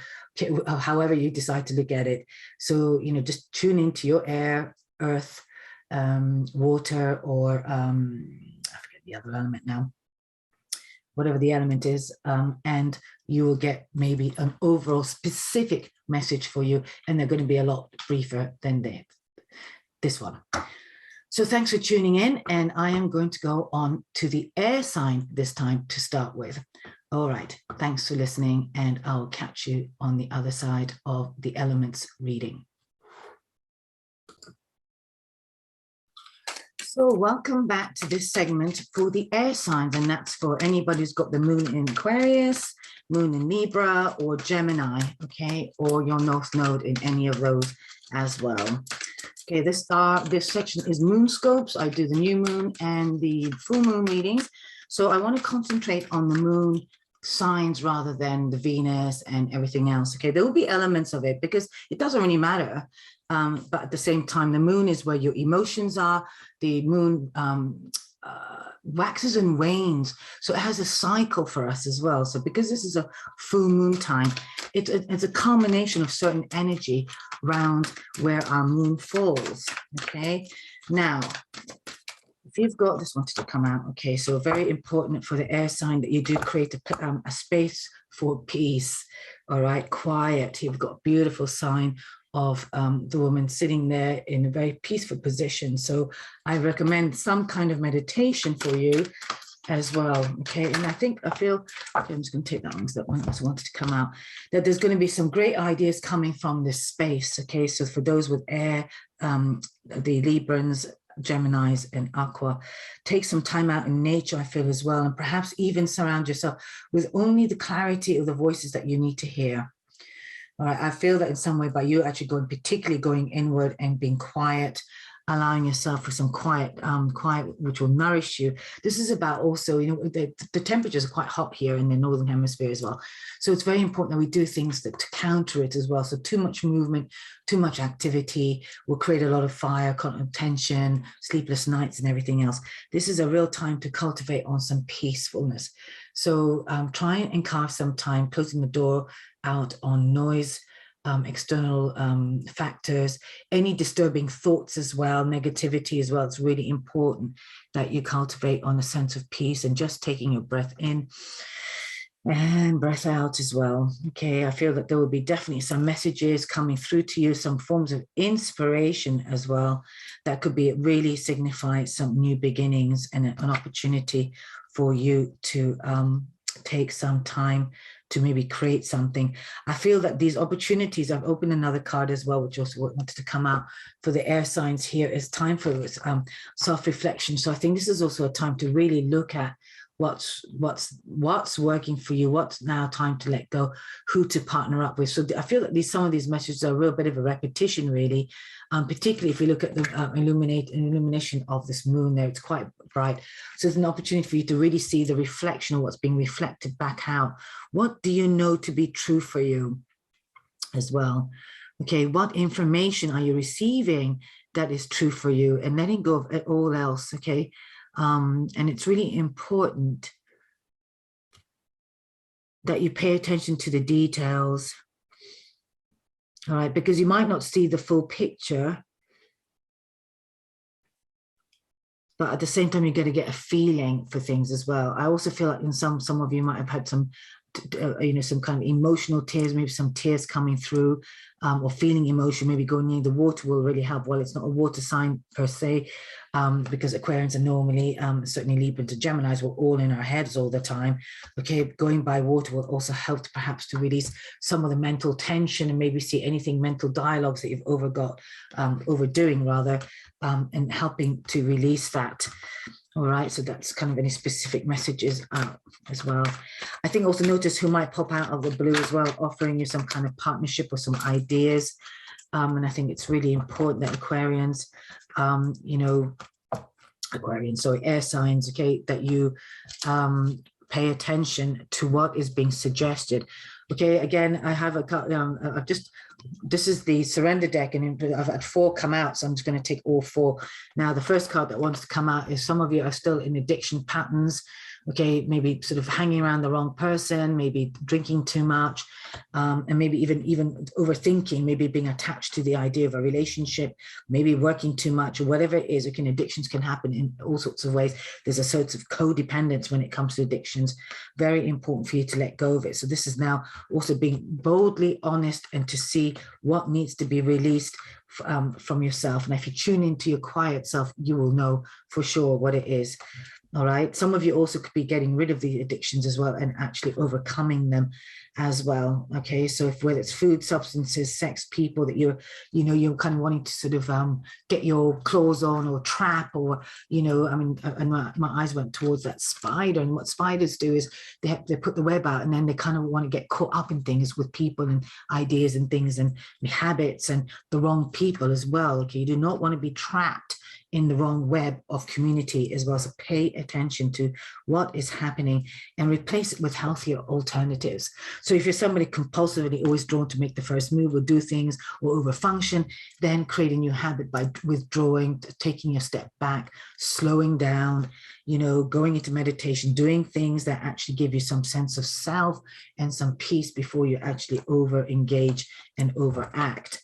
however you decide to look at it. So, you know, just tune into your air, earth, water, or I forget the other element now, whatever the element is, and you will get maybe an overall specific message for you, and they're going to be a lot briefer than this one. So thanks for tuning in, and I am going to go on to the air sign this time to start with. All right, thanks for listening, and I'll catch you on the other side of the elements reading. So welcome back to this segment for the air signs, and that's for anybody who's got the moon in Aquarius, moon in Libra, or Gemini, okay, or your north node in any of those as well. Okay, this section is moon scopes. I do the new moon and the full moon readings. So I want to concentrate on the moon signs rather than the Venus and everything else. Okay, there will be elements of it because it doesn't really matter. But at the same time, the moon is where your emotions are. The moon waxes and wanes. So it has a cycle for us as well. So because this is a full moon time, it's a culmination of certain energy around where our moon falls. Okay, now, if you've got, this wanted to come out, okay, so very important for the air sign that you do create a space for peace, all right, quiet. You've got a beautiful sign of the woman sitting there in a very peaceful position. So I recommend some kind of meditation for you as well, okay? And I feel, okay, I'm just going to take that one because that one also wanted to come out, that there's going to be some great ideas coming from this space, okay? So for those with air, the Librans, Geminis and Aqua, take some time out in nature, I feel, as well, and perhaps even surround yourself with only the clarity of the voices that you need to hear. All right, I feel that in some way by you actually particularly going inward and being quiet, allowing yourself for some quiet, which will nourish you. This is about also, you know, the temperatures are quite hot here in the Northern Hemisphere as well. So it's very important that we do things to counter it as well. So too much movement, too much activity will create a lot of fire, tension, sleepless nights and everything else. This is a real time to cultivate on some peacefulness. So try and carve some time, closing the door out on noise, external factors, any disturbing thoughts as well, negativity as well. It's really important that you cultivate on a sense of peace and just taking your breath in and breath out as well. Okay, I feel that there will be definitely some messages coming through to you, some forms of inspiration as well, that could be really signify some new beginnings and an opportunity for you to take some time to maybe create something. I feel that these opportunities, I've opened another card as well, which also wanted to come out for the air signs here, is time for self-reflection. So I think this is also a time to really look at what's working for you, what's now time to let go, who to partner up with. So I feel that some of these messages are a real bit of a repetition, really, particularly if you look at the illumination of this moon there. It's quite bright. So it's an opportunity for you to really see the reflection of what's being reflected back out. What do you know to be true for you as well? Okay, what information are you receiving that is true for you, and letting go of all else, okay? And it's really important that you pay attention to the details, all right, because you might not see the full picture, but at the same time, you're going to get a feeling for things as well. I also feel like in some of you might have had some, some kind of emotional tears, maybe some tears coming through, or feeling emotion, maybe going near the water will really help. Well, it's not a water sign per se, because Aquarians are normally, certainly Libra to Geminis, we're all in our heads all the time. Okay, going by water will also help perhaps to release some of the mental tension and maybe see anything mental dialogues that you've overdoing rather, and helping to release that. All right, so that's kind of any specific messages as well. I think also notice who might pop out of the blue as well, offering you some kind of partnership or some ideas. And I think it's really important that Aquarians, air signs, okay, that you pay attention to what is being suggested. Okay, again, I have this is the surrender deck, and I've had 4 come out, so I'm just going to take all 4. Now, the first card that wants to come out is some of you are still in addiction patterns, okay, maybe sort of hanging around the wrong person, maybe drinking too much, and maybe even overthinking, maybe being attached to the idea of a relationship, maybe working too much, or whatever it is. Okay, addictions can happen in all sorts of ways. There's a sort of codependence when it comes to addictions. Very important for you to let go of it. So this is now also being boldly honest and to see what needs to be released from yourself. And if you tune into your quiet self, you will know for sure what it is. All right. Some of you also could be getting rid of the addictions as well and actually overcoming them as well. Okay. So whether it's food, substances, sex, people that you're kind of wanting to sort of get your claws on or trap, or, and my eyes went towards that spider. And what spiders do is they put the web out, and then they kind of want to get caught up in things with people and ideas and things and habits and the wrong people as well. Okay. You do not want to be trapped in the wrong web of community as well. So pay attention to what is happening and replace it with healthier alternatives. So if you're somebody compulsively always drawn to make the first move or do things or overfunction, then create a new habit by withdrawing, taking a step back, slowing down, going into meditation, doing things that actually give you some sense of self and some peace before you actually over-engage and overact.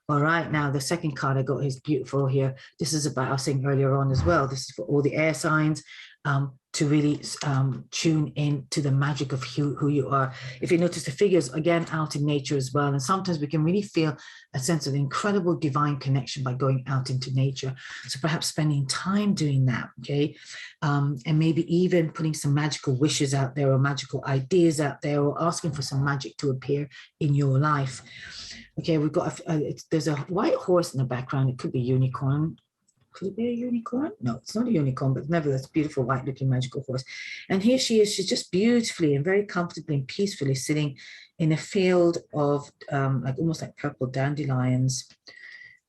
All right, now the second card I got is beautiful here. This is about, I was saying earlier on as well, this is for all the air signs, to really tune in to the magic of who you are. If you notice the figures, again, out in nature as well. And sometimes we can really feel a sense of incredible divine connection by going out into nature. So perhaps spending time doing that, okay? And maybe even putting some magical wishes out there or magical ideas out there, or asking for some magic to appear in your life. Okay, we've got, there's a white horse in the background. It could be a unicorn. Could it be a unicorn? No, it's not a unicorn, but nevertheless, beautiful white looking magical horse. And here she is. She's just beautifully and very comfortably and peacefully sitting in a field of almost like purple dandelions.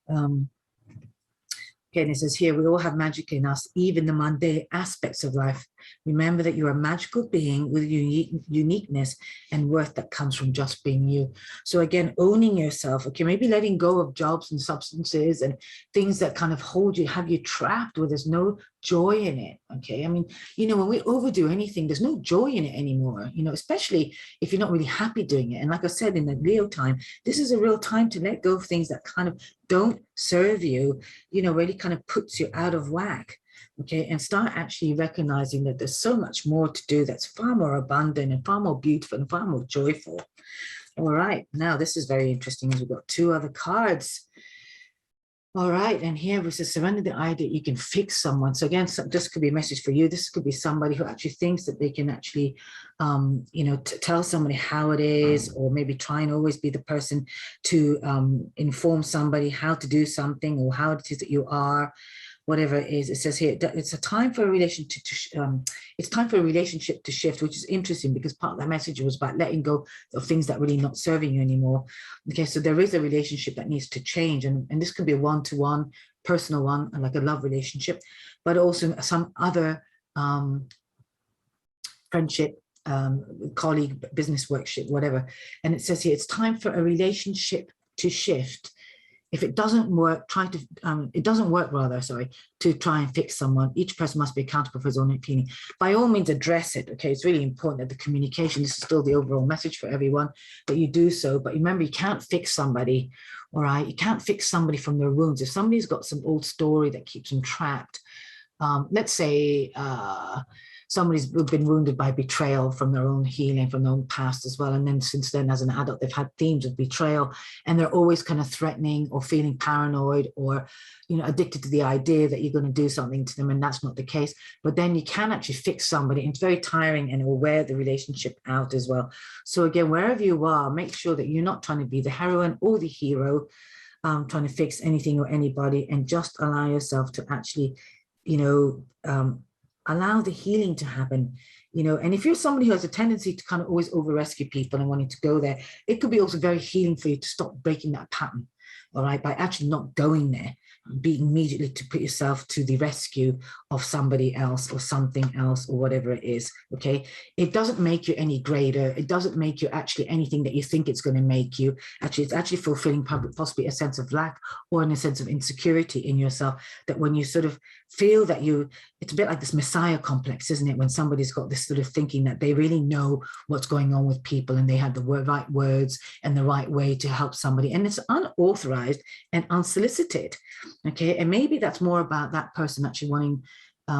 Okay, and it says here, we all have magic in us, even the mundane aspects of life Remember that you're a magical being with uniqueness and worth that comes from just being you. So again, owning yourself, okay, maybe letting go of jobs and substances and things that kind of hold you, have you trapped where there's no joy in it, okay? I mean, you know, when we overdo anything, there's no joy in it anymore, you know, especially if you're not really happy doing it. And like I said, in the Leo time, this is a real time to let go of things that kind of don't serve you, you know, really kind of puts you out of whack, okay? And start actually recognizing that there's so much more to do that's far more abundant and far more beautiful and far more joyful. All right, now this is very interesting as we've got 2 other cards. All right, and here was to surrender the idea you can fix someone. So again, this could be a message for you. This could be somebody who actually thinks that they can actually, you know, tell somebody how it is, or maybe try and always be the person to inform somebody how to do something or how it is that you are. Whatever it is, it says here, it's a time for a relationship it's time for a relationship to shift, which is interesting because part of that message was about letting go of things that really not serving you anymore. Okay, so there is a relationship that needs to change, and this could be a one-to-one personal one, like a love relationship, but also some other friendship, colleague, business workship, whatever. And it says here, it's time for a relationship to shift. If it doesn't work, to try and fix someone. Each person must be accountable for his own feeling. By all means, address it, okay? It's really important that the communication, this is still the overall message for everyone, that you do so. But remember, you can't fix somebody, all right? You can't fix somebody from their wounds. If somebody's got some old story that keeps them trapped, let's say somebody's been wounded by betrayal from their own healing, from their own past as well. And then since then, as an adult, they've had themes of betrayal, and they're always kind of threatening or feeling paranoid or, you know, addicted to the idea that you're going to do something to them, and that's not the case. But then you can actually fix somebody, and it's very tiring, and it will wear the relationship out as well. So again, wherever you are, make sure that you're not trying to be the heroine or the hero, trying to fix anything or anybody, and just allow yourself to actually, you know, allow the healing to happen, you know. And if you're somebody who has a tendency to kind of always over rescue people and wanting to go there, it could be also very healing for you to stop breaking that pattern, all right, by actually not going there, be immediately to put yourself to the rescue of somebody else or something else or whatever it is, okay? It doesn't make you any greater. It doesn't make you actually anything that you think it's going to make you. Actually, it's actually fulfilling possibly a sense of lack or in a sense of insecurity in yourself, that when you sort of feel that it's a bit like this Messiah complex, isn't it? When somebody's got this sort of thinking that they really know what's going on with people and they had the right words and the right way to help somebody, and it's unauthorized and unsolicited, okay? And maybe that's more about that person actually wanting,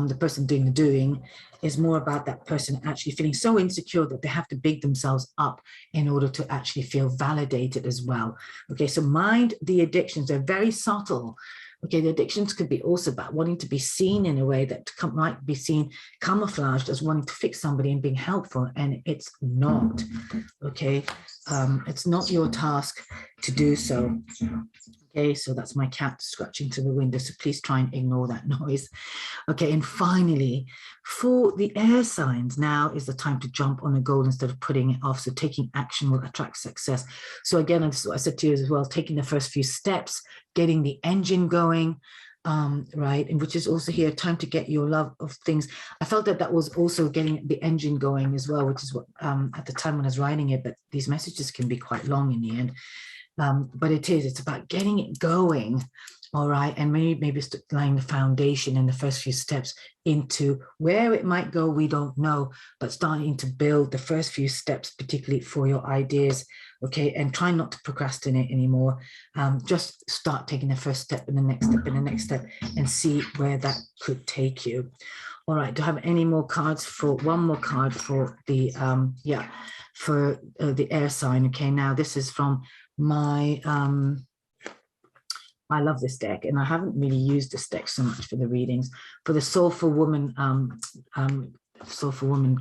the person doing the doing is more about that person actually feeling so insecure that they have to big themselves up in order to actually feel validated as well, okay? So mind the addictions, they're very subtle. Okay, the addictions could be also about wanting to be seen in a way that might be seen camouflaged as wanting to fix somebody and being helpful, and it's not, okay? It's not your task to do so. Okay, so that's my cat scratching to the window, so please try and ignore that noise. Okay, and finally, for the air signs, now is the time to jump on a goal instead of putting it off. So taking action will attract success. So again, this is what I said to you as well, taking the first few steps, getting the engine going, right? And which is also here, time to get your love of things. I felt that that was also getting the engine going as well, which is what at the time when I was writing it, but these messages can be quite long in the end. But it's about getting it going, all right, and maybe laying the foundation in the first few steps into where it might go, we don't know, but starting to build the first few steps, particularly for your ideas, okay, and try not to procrastinate anymore. Just start taking the first step and the next step and the next step and see where that could take you. All right, do I have any more cards? For one more card for the, the air sign, okay? Now this is from my, I love this deck, and I haven't really used this deck so much for the readings. For the Soulful Woman,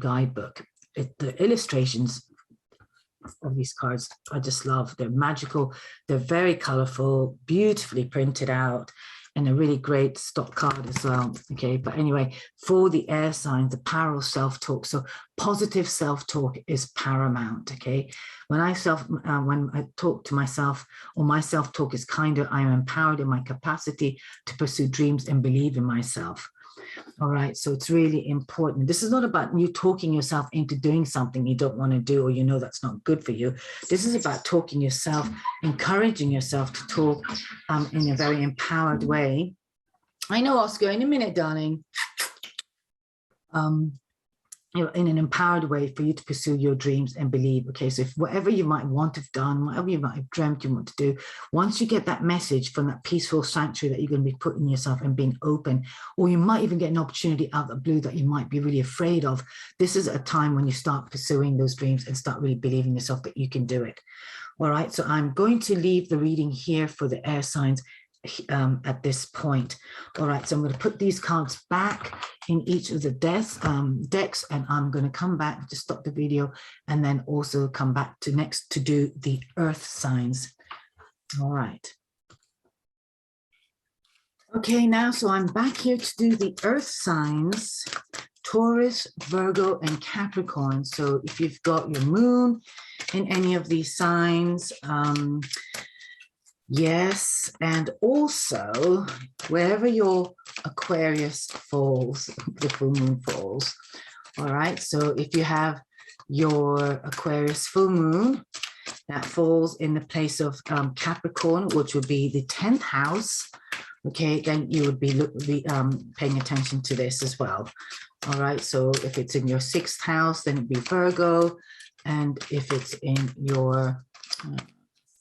guidebook, the illustrations of these cards I just love. They're magical, they're very colorful, beautifully printed out, and a really great stock card as well, okay? But anyway, for the air signs, the power of self-talk. So positive self-talk is paramount, okay? When I talk to myself, or my self-talk is kinder, I am empowered in my capacity to pursue dreams and believe in myself. All right, so it's really important. This is not about you talking yourself into doing something you don't want to do, or you know that's not good for you. This is about talking yourself, encouraging yourself to talk in a very empowered way. I know, Oscar, in a minute, darling. You know, in an empowered way for you to pursue your dreams and believe. Okay, so if whatever you might want to have done, whatever you might have dreamt you want to do, once you get that message from that peaceful sanctuary that you're going to be putting yourself and being open, or you might even get an opportunity out of the blue that you might be really afraid of, this is a time when you start pursuing those dreams and start really believing yourself that you can do it. All right, so I'm going to leave the reading here for the air signs at this point. All right, so I'm going to put these cards back in each of the decks, and I'm going to come back to stop the video and then also come back to next to do the earth signs. All right. Okay, now, so I'm back here to do the earth signs, Taurus, Virgo, and Capricorn. So if you've got your moon in any of these signs, yes, and also wherever your Aquarius falls, the full moon falls. All right, so if you have your Aquarius full moon that falls in the place of Capricorn, which would be the 10th house, okay, then you would be paying attention to this as well. All right, so if it's in your 6th house, then it'd be Virgo, and if it's in your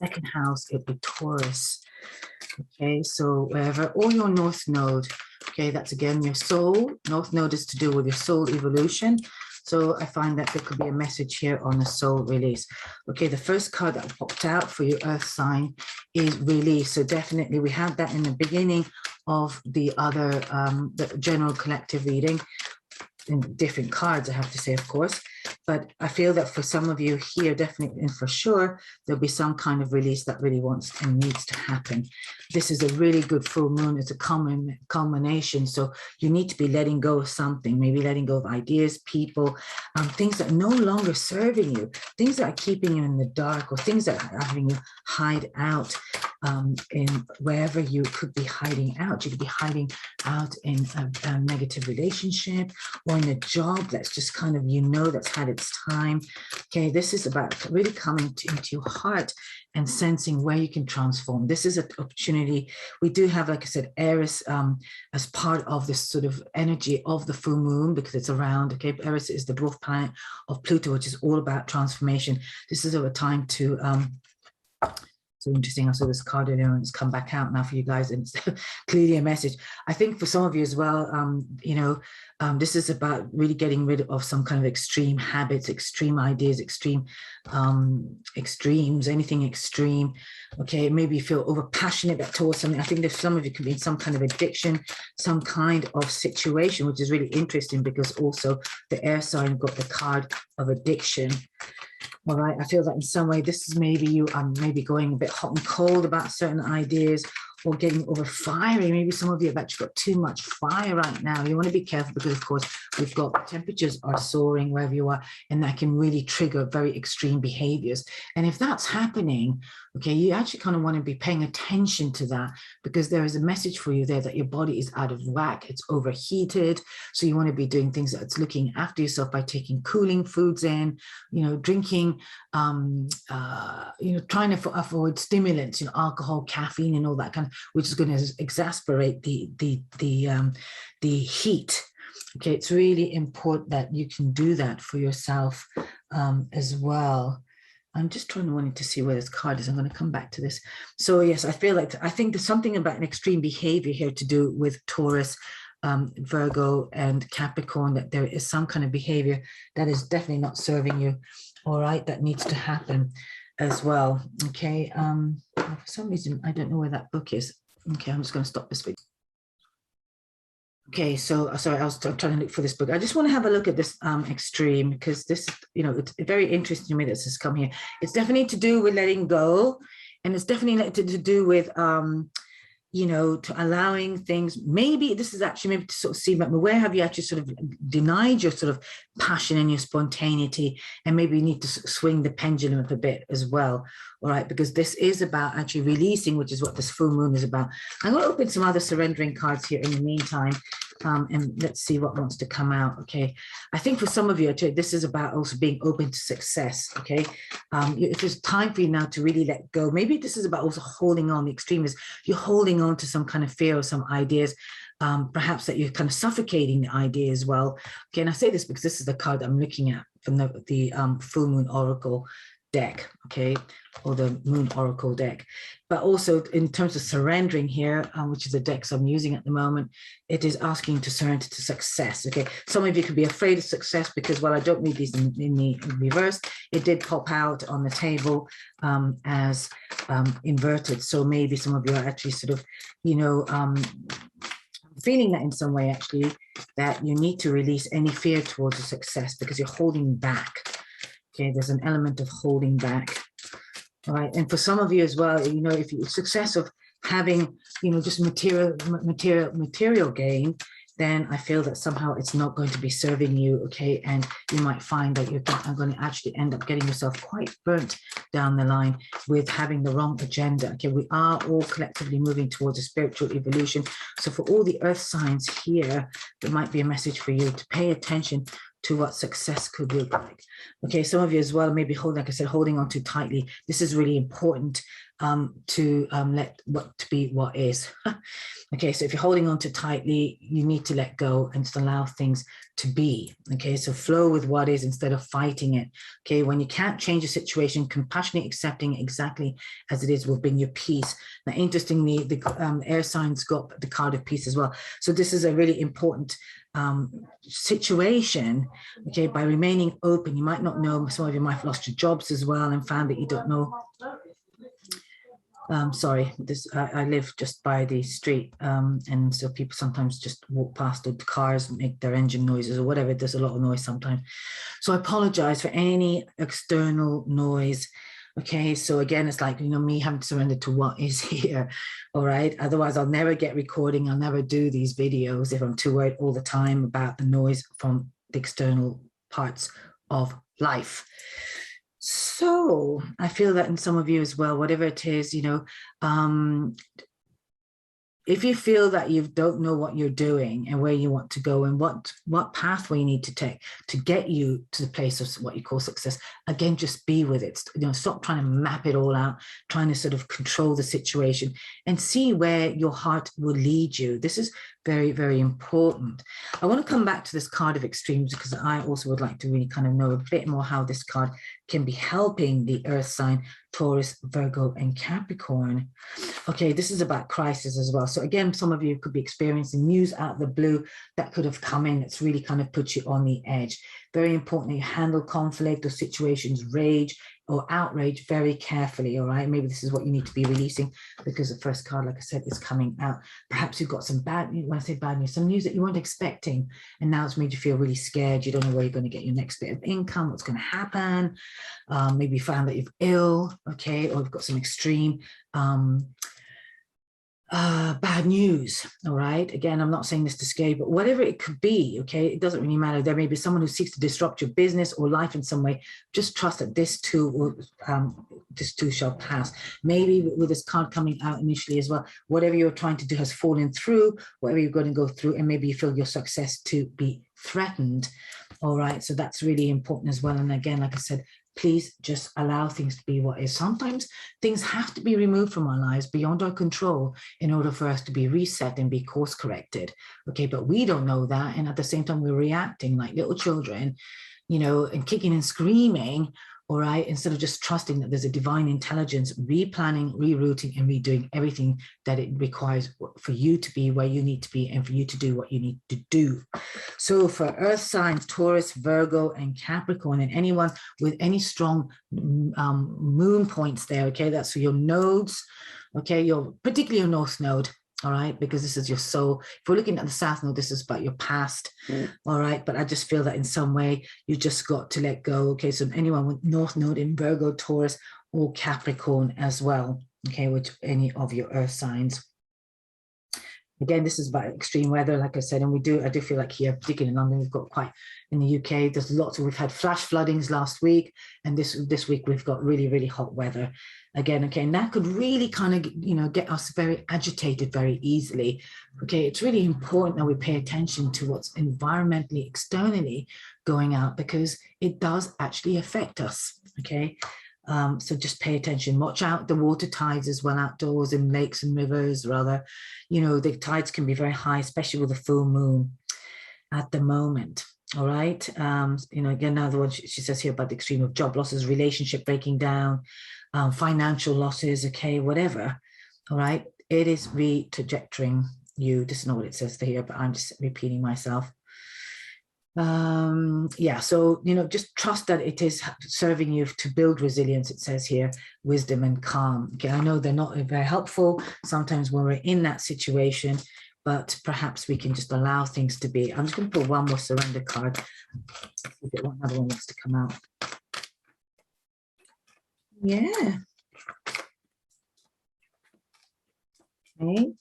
2nd house, it'd be Taurus. Okay, so wherever, or your north node, okay, that's again your soul. North node is to do with your soul evolution. So I find that there could be a message here on the soul release. Okay, the first card that popped out for your earth sign is release. So definitely we had that in the beginning of the other, the general collective reading, in different cards, I have to say, of course, but I feel that for some of you here, definitely and for sure, there'll be some kind of release that really wants and needs to happen. This is a really good full moon. It's a culmination. So you need to be letting go of something, maybe letting go of ideas, people, things that are no longer serving you, things that are keeping you in the dark, or things that are having you hide out in wherever you could be hiding out. You could be hiding out in a negative relationship, or in a job that's just kind of, you know, that's had its time. Okay, this is about really coming into your heart and sensing where you can transform. This is an opportunity. We do have, like I said, Aries as part of this sort of energy of the full moon, because it's around, okay, Aries is the dwarf planet of Pluto, which is all about transformation. This is a time to so interesting. I saw this card earlier and it's come back out now for you guys, and it's clearly a message. I think for some of you as well, you know, this is about really getting rid of some kind of extreme habits, extreme ideas, extreme extremes, anything extreme. Okay, maybe you feel over passionate towards something. I think that some of you could be in some kind of addiction, some kind of situation, which is really interesting because also the air sign got the card of addiction. All right, I feel that in some way this is maybe you maybe going a bit hot and cold about certain ideas, or getting over fiery. Maybe some of you have actually got too much fire right now. You want to be careful because, of course, we've got temperatures are soaring wherever you are, and that can really trigger very extreme behaviors. And if that's happening, okay, you actually kind of want to be paying attention to that, because there is a message for you there that your body is out of whack. It's overheated. So you want to be doing things that's looking after yourself by taking cooling foods in, you know, drinking, you know, trying to avoid stimulants, you know, alcohol, caffeine, and all that kind of, which is going to exacerbate the heat. Okay, it's really important that you can do that for yourself as well. I'm just wanting to see where this card is. I'm going to come back to this. So yes, I think there's something about an extreme behavior here to do with Taurus, Virgo, and Capricorn, that there is some kind of behavior that is definitely not serving you. All right, that needs to happen as well. Okay, for some reason I don't know where that book is. Okay, I'm just going to stop this video. Okay, so sorry, I was trying to look for this book. I just want to have a look at this extreme, because this, you know, it's very interesting to me that this has come here. It's definitely to do with letting go, and it's definitely to do with you know, to allowing things. Maybe this is actually maybe to sort of see, but where have you actually sort of denied your sort of passion and your spontaneity, and maybe you need to swing the pendulum up a bit as well. All right, because this is about actually releasing, which is what this full moon is about. I'm going to open some other surrendering cards here in the meantime. And let's see what wants to come out. Okay, I think for some of you, this is about also being open to success. Okay, if it's time for you now to really let go, maybe this is about also holding on. The extreme is you're holding on to some kind of fear or some ideas, perhaps that you're kind of suffocating the idea as well. Okay, and I say this because this is the card I'm looking at from the full moon oracle deck, okay, or the moon oracle deck. But also in terms of surrendering here, which is the decks I'm using at the moment, it is asking to surrender to success. Okay, some of you could be afraid of success because, well, I don't read these in the reverse. It did pop out on the table as inverted. So maybe some of you are actually sort of, you know, feeling that in some way, actually, that you need to release any fear towards a success because you're holding back. Okay, there's an element of holding back. All right, and for some of you as well, you know, if you success of having, you know, just material gain, then I feel that somehow it's not going to be serving you. Okay, and you might find that you're going to actually end up getting yourself quite burnt down the line with having the wrong agenda. Okay, we are all collectively moving towards a spiritual evolution. So for all the earth signs here, there might be a message for you to pay attention to what success could look like. Okay, some of you as well, maybe like I said, holding on too tightly. This is really important to let what to be what is. Okay, so if you're holding on too tightly, you need to let go and just allow things to be. Okay, so flow with what is instead of fighting it. Okay, when you can't change a situation, compassionately accepting it exactly as it is will bring you peace. Now, interestingly, the air signs got the card of peace as well. So this is a really important situation. Okay, by remaining open, you might not know, some of you might have lost your jobs as well and found that you don't know. Sorry, I live just by the street, and so people sometimes just walk past the cars, make their engine noises or whatever. There's a lot of noise sometimes, so I apologize for any external noise. Okay, so again, it's like, you know, me having to surrender to what is here. All right, otherwise I'll never get recording, I'll never do these videos if I'm too worried all the time about the noise from the external parts of life. So I feel that in some of you as well, whatever it is, you know, if you feel that you don't know what you're doing and where you want to go and what pathway you need to take to get you to the place of what you call success, again, just be with it. You know, stop trying to map it all out, trying to sort of control the situation and see where your heart will lead you. This is very, very important. I want to come back to this card of extremes because I also would like to really kind of know a bit more how this card can be helping the earth sign Taurus, Virgo, and Capricorn. Okay, this is about crisis as well. So again, some of you could be experiencing news out of the blue that could have come in that's really kind of put you on the edge. Very important that you handle conflict or situations, rage or outrage very carefully, all right? Maybe this is what you need to be releasing because the first card, like I said, is coming out. Perhaps you've got some bad news, when I say bad news, some news that you weren't expecting, and now it's made you feel really scared. You don't know where you're going to get your next bit of income, what's going to happen. Maybe you found that you're ill, okay, or you've got some extreme bad news. All right, again, I'm not saying this to scare you, but whatever it could be, okay, it doesn't really matter. There may be someone who seeks to disrupt your business or life in some way. Just trust that this too will this too shall pass. Maybe with this card coming out initially as well, whatever you're trying to do has fallen through, whatever you're going to go through, and maybe you feel your success to be threatened. All right, so that's really important as well. And again, like I said, please just allow things to be what is. Sometimes things have to be removed from our lives beyond our control in order for us to be reset and be course corrected. Okay, but we don't know that. And at the same time, we're reacting like little children, you know, and kicking and screaming, all right, instead of just trusting that there's a divine intelligence, replanning, rerouting, and redoing everything that it requires for you to be where you need to be and for you to do what you need to do. So for earth signs, Taurus, Virgo, and Capricorn, and anyone with any strong moon points there, okay, that's for your nodes, okay, particularly your north node, all right, because this is your soul. If we're looking at the south node, this is about your past, all right, but I just feel that in some way you just got to let go. Okay, so anyone with north node in Virgo, Taurus, or Capricorn as well, okay, which any of your earth signs. Again, this is about extreme weather, like I said, and I do feel like here, particularly in London, we've got quite, in the UK, there's we've had flash floodings last week, and this week we've got really, really hot weather again. Okay, and that could really kind of, get us very agitated very easily. Okay, it's really important that we pay attention to what's environmentally, externally going out, because it does actually affect us. Okay. So just pay attention, watch out the water tides as well outdoors in lakes and rivers rather. The tides can be very high, especially with the full moon at the moment. All right. Again, another one she says here about the extreme of job losses, relationship breaking down, financial losses, okay, whatever. All right. It is re-trajectorying you. This is not what it says here, but I'm just repeating myself. Yeah, so just trust that it is serving you to build resilience. It says here wisdom and calm. Okay, I know they're not very helpful sometimes when we're in that situation, but perhaps we can just allow things to be. I'm just going to put one more surrender card. Another one wants to come out. Yeah. Okay.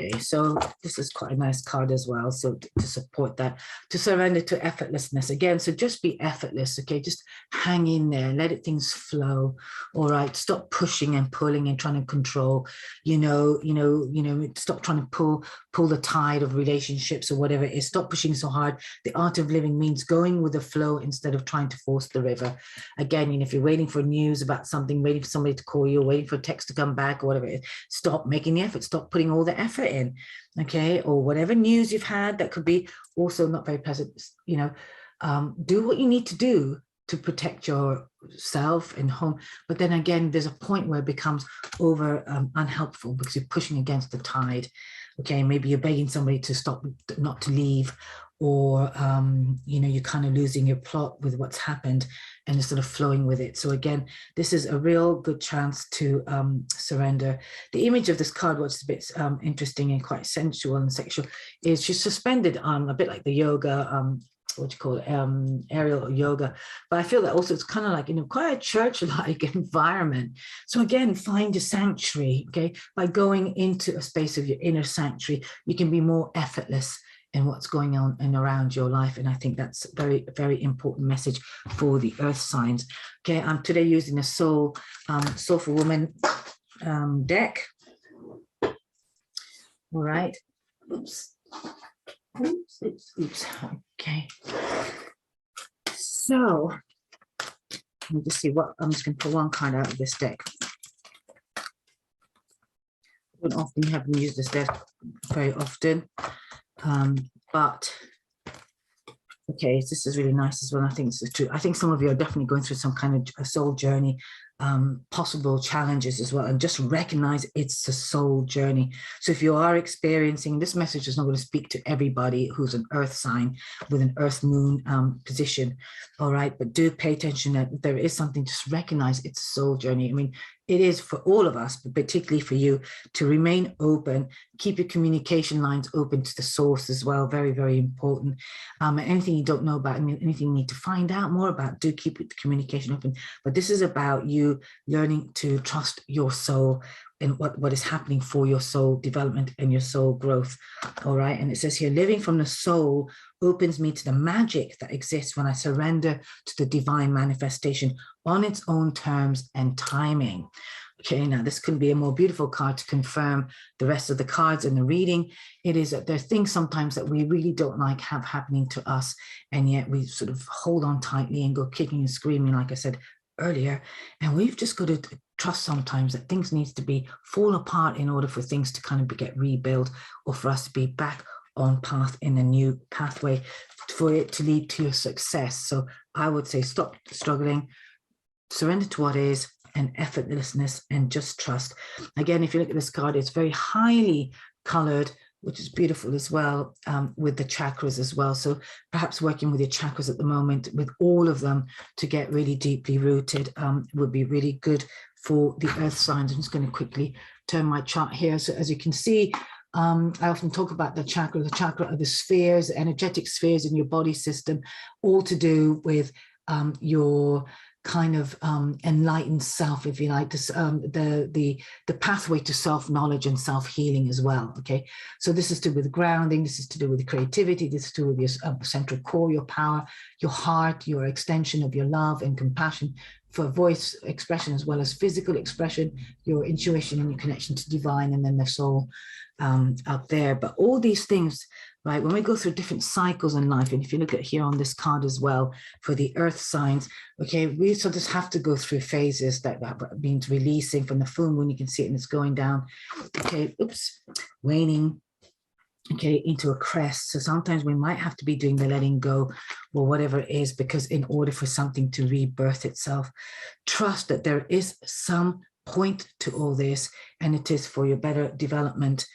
Okay, so this is quite a nice card as well. So to support that, to surrender to effortlessness again. So just be effortless. Okay, just hang in there, let things flow. All right, stop pushing and pulling and trying to control. Stop trying to pull the tide of relationships or whatever it is. Stop pushing so hard. The art of living means going with the flow instead of trying to force the river. Again, if you're waiting for news about something, waiting for somebody to call you, waiting for a text to come back or whatever it is, stop making the effort. Stop putting all the effort in. Okay, or whatever news you've had that could be also not very pleasant. Do what you need to do to protect yourself and home. But then again, there's a point where it becomes over unhelpful because you're pushing against the tide. Okay, maybe you're begging somebody to stop, not to leave, or you're kind of losing your plot with what's happened and you're sort of flowing with it. So again, this is a real good chance to surrender. The image of this card, what's a bit interesting and quite sensual and sexual, is she's suspended on a bit like the yoga, what do you call it, aerial yoga. But I feel that also it's kind of like quite a church-like environment. So again, find a sanctuary. Okay, by going into a space of your inner sanctuary, you can be more effortless in what's going on and around your life. And I think that's a very, very important message for the earth signs. Okay, I'm today using a Soulful Woman deck. All right. Oops. Oops. Okay. So let me just see what I'm just going to pull one card out of this deck. I don't often have to use this deck very often. But okay, this is really nice as well. I think this is true. I think some of you are definitely going through some kind of a soul journey, possible challenges as well, and just recognize it's a soul journey. So if you are experiencing, this message is not going to speak to everybody who's an earth sign with an earth moon position, all right, but do pay attention that there is something, just recognize it's a soul journey. I mean, it is for all of us, but particularly for you, to remain open, keep your communication lines open to the source as well. Very, very important. And anything you don't know about, anything you need to find out more about, do keep the communication open. But this is about you learning to trust your soul and what is happening for your soul development and your soul growth. All right. And it says here, living from the soul opens me to the magic that exists when I surrender to the divine manifestation on its own terms and timing. Okay, now this could be a more beautiful card to confirm the rest of the cards in the reading. It is that there's things sometimes that we really don't like have happening to us, and yet we sort of hold on tightly and go kicking and screaming, like I said earlier. And we've just got to trust sometimes that things need to fall apart in order for things to kind of get rebuilt, or for us to be back on path in a new pathway for it to lead to your success. So I would say stop struggling, surrender to what is, and effortlessness, and just trust. Again, if you look at this card, it's very highly colored, which is beautiful as well, with the chakras as well. So perhaps working with your chakras at the moment, with all of them, to get really deeply rooted would be really good for the earth signs. I'm just going to quickly turn my chart here. So as you can see, I often talk about the chakra. The chakra are the spheres, energetic spheres in your body system, all to do with your kind of enlightened self, if you like, the pathway to self-knowledge and self-healing as well. Okay, so this is to do with grounding, this is to do with creativity, this is to do with your central core, your power, your heart, your extension of your love and compassion for voice expression as well as physical expression, your intuition and your connection to divine, and then the soul out there. But all these things, right, when we go through different cycles in life, and if you look at here on this card as well for the earth signs, okay, we sort of have to go through phases that means releasing from the full moon. You can see it and it's going down, okay, oops, waning, okay, into a crest. So sometimes we might have to be doing the letting go or whatever it is, because in order for something to rebirth itself, trust that there is some point to all this, and it is for your better development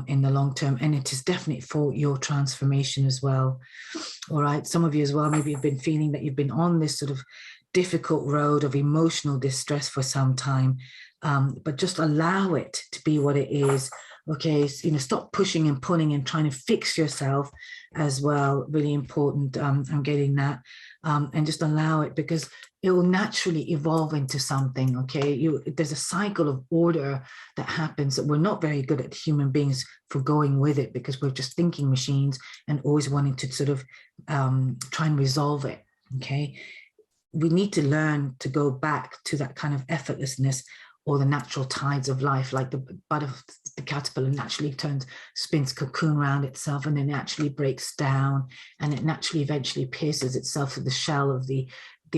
in the long term, and it is definitely for your transformation as well. All right, some of you as well, maybe you've been feeling that you've been on this sort of difficult road of emotional distress for some time, but just allow it to be what it is. Okay, so, you know, stop pushing and pulling and trying to fix yourself as well. Really important. I'm getting that, and just allow it, because it will naturally evolve into something. Okay, there's a cycle of order that happens that we're not very good at, human beings, for going with it, because we're just thinking machines and always wanting to sort of try and resolve it. Okay, we need to learn to go back to that kind of effortlessness, or the natural tides of life, like the bud of the caterpillar naturally spins cocoon around itself, and then it actually breaks down, and it naturally eventually pierces itself through the shell of the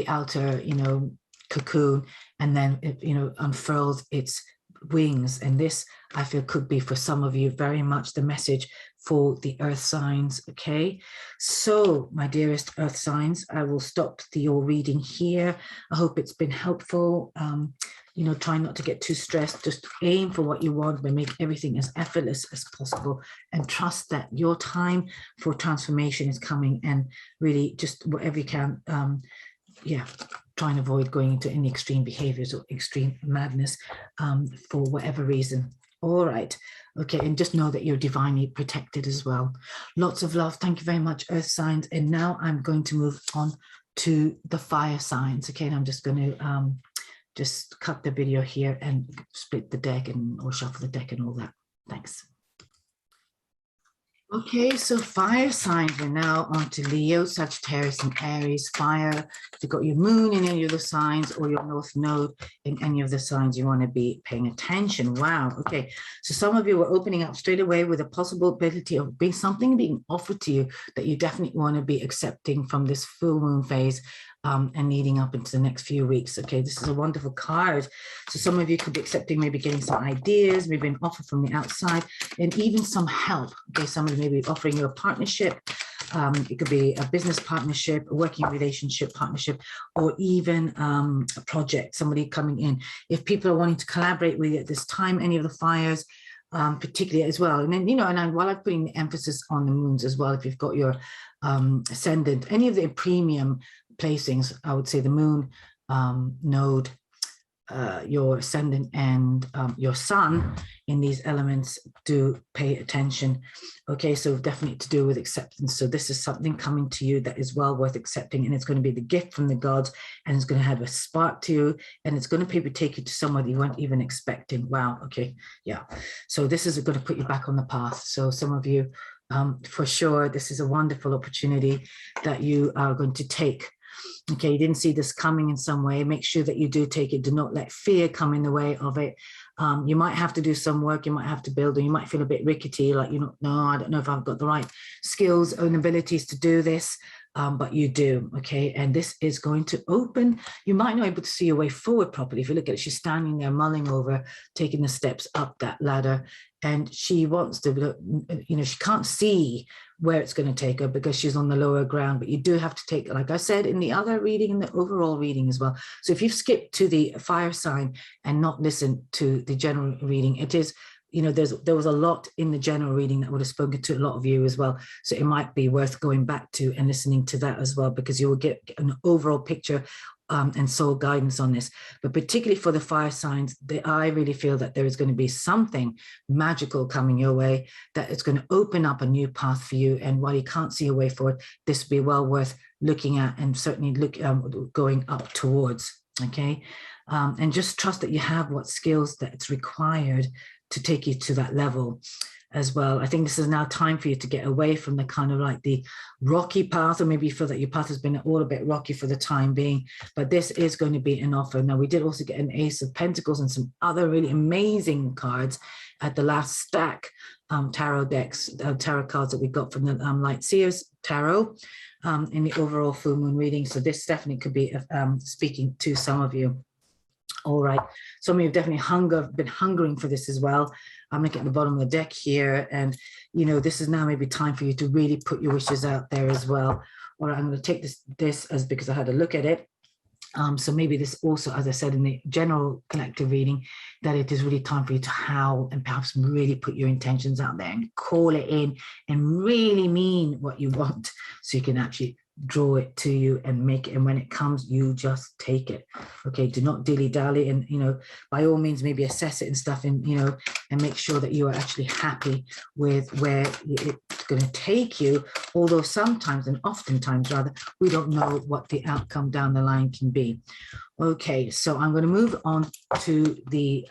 outer, you know, cocoon, and then it, you know, unfurls its wings. And this, I feel, could be for some of you very much the message for the earth signs. Okay, so my dearest earth signs, I will stop your reading here. I hope it's been helpful. You know, try not to get too stressed. Just aim for what you want, but make everything as effortless as possible, and trust that your time for transformation is coming, and really just whatever you can, yeah, try and avoid going into any extreme behaviors or extreme madness for whatever reason. All right. Okay, and just know that you're divinely protected as well. Lots of love. Thank you very much, earth signs. And now I'm going to move on to the fire signs. Okay, and I'm just going to just cut the video here and split the deck or shuffle the deck and all that. Thanks. Okay, so fire signs, we're now on to Leo, Sagittarius, and Aries. Fire, if you've got your moon in any of the signs or your north node in any of the signs, you want to be paying attention. Wow, okay. So some of you are opening up straight away with a possibility of something being offered to you that you definitely want to be accepting from this full moon phase. And leading up into the next few weeks. Okay, this is a wonderful card. So some of you could be accepting, maybe getting some ideas, maybe an offer from the outside, and even some help. Okay, somebody may be offering you a partnership. It could be a business partnership, a working relationship partnership, or even a project, somebody coming in. If people are wanting to collaborate with you at this time, any of the fires, particularly as well. And then, you know, and while I'm putting the emphasis on the moons as well, if you've got your ascendant, any of the premium placings, I would say the moon node, your ascendant, and your sun in these elements, do pay attention. Okay, so definitely to do with acceptance. So this is something coming to you that is well worth accepting, and it's going to be the gift from the gods, and it's going to have a spark to you, and it's going to maybe take you to somewhere you weren't even expecting. Wow, okay, yeah. So this is going to put you back on the path. So some of you, for sure, this is a wonderful opportunity that you are going to take. Okay, you didn't see this coming in some way. Make sure that you do take it. Do not let fear come in the way of it. You might have to do some work. You might have to build, or you might feel a bit rickety, like, you know, no, I don't know if I've got the right skills and abilities to do this. But you do, okay? And this is going to open. You might not be able to see your way forward properly. If you look at it, she's standing there mulling over, taking the steps up that ladder. And she wants to, you know, she can't see where it's going to take her because she's on the lower ground. But you do have to take, like I said, in the other reading, in the overall reading as well. So if you've skipped to the fire sign and not listened to the general reading, it is, you know, there was a lot in the general reading that would have spoken to a lot of you as well. So it might be worth going back to and listening to that as well, because you will get an overall picture and soul guidance on this, but particularly for the fire signs, I really feel that there is going to be something magical coming your way, that it's going to open up a new path for you. And while you can't see a way forward, this will be well worth looking at, and certainly going up towards. Okay, and just trust that you have what skills that's required to take you to that level as well. I think this is now time for you to get away from the kind of like the rocky path, or maybe you feel that your path has been all a bit rocky for the time being, but this is going to be an offer. Now, we did also get an Ace of Pentacles and some other really amazing cards at the last stack tarot decks, tarot cards that we got from the Light Seers Tarot in the overall full moon reading. So this definitely could be speaking to some of you. All right, some of you have definitely been hungering for this as well. I'm looking at the bottom of the deck here, and you know, this is now maybe time for you to really put your wishes out there as well. All right, I'm going to take this as because I had a look at it. So maybe this also, as I said in the general collective reading, that it is really time for you to howl and perhaps really put your intentions out there and call it in and really mean what you want, so you can actually draw it to you and make it, and when it comes, you just take it. Okay, do not dilly-dally, and you know, by all means maybe assess it and stuff, and you know, and make sure that you are actually happy with where it's going to take you, although sometimes, and oftentimes rather, we don't know what the outcome down the line can be. Okay, so I'm going to move on to the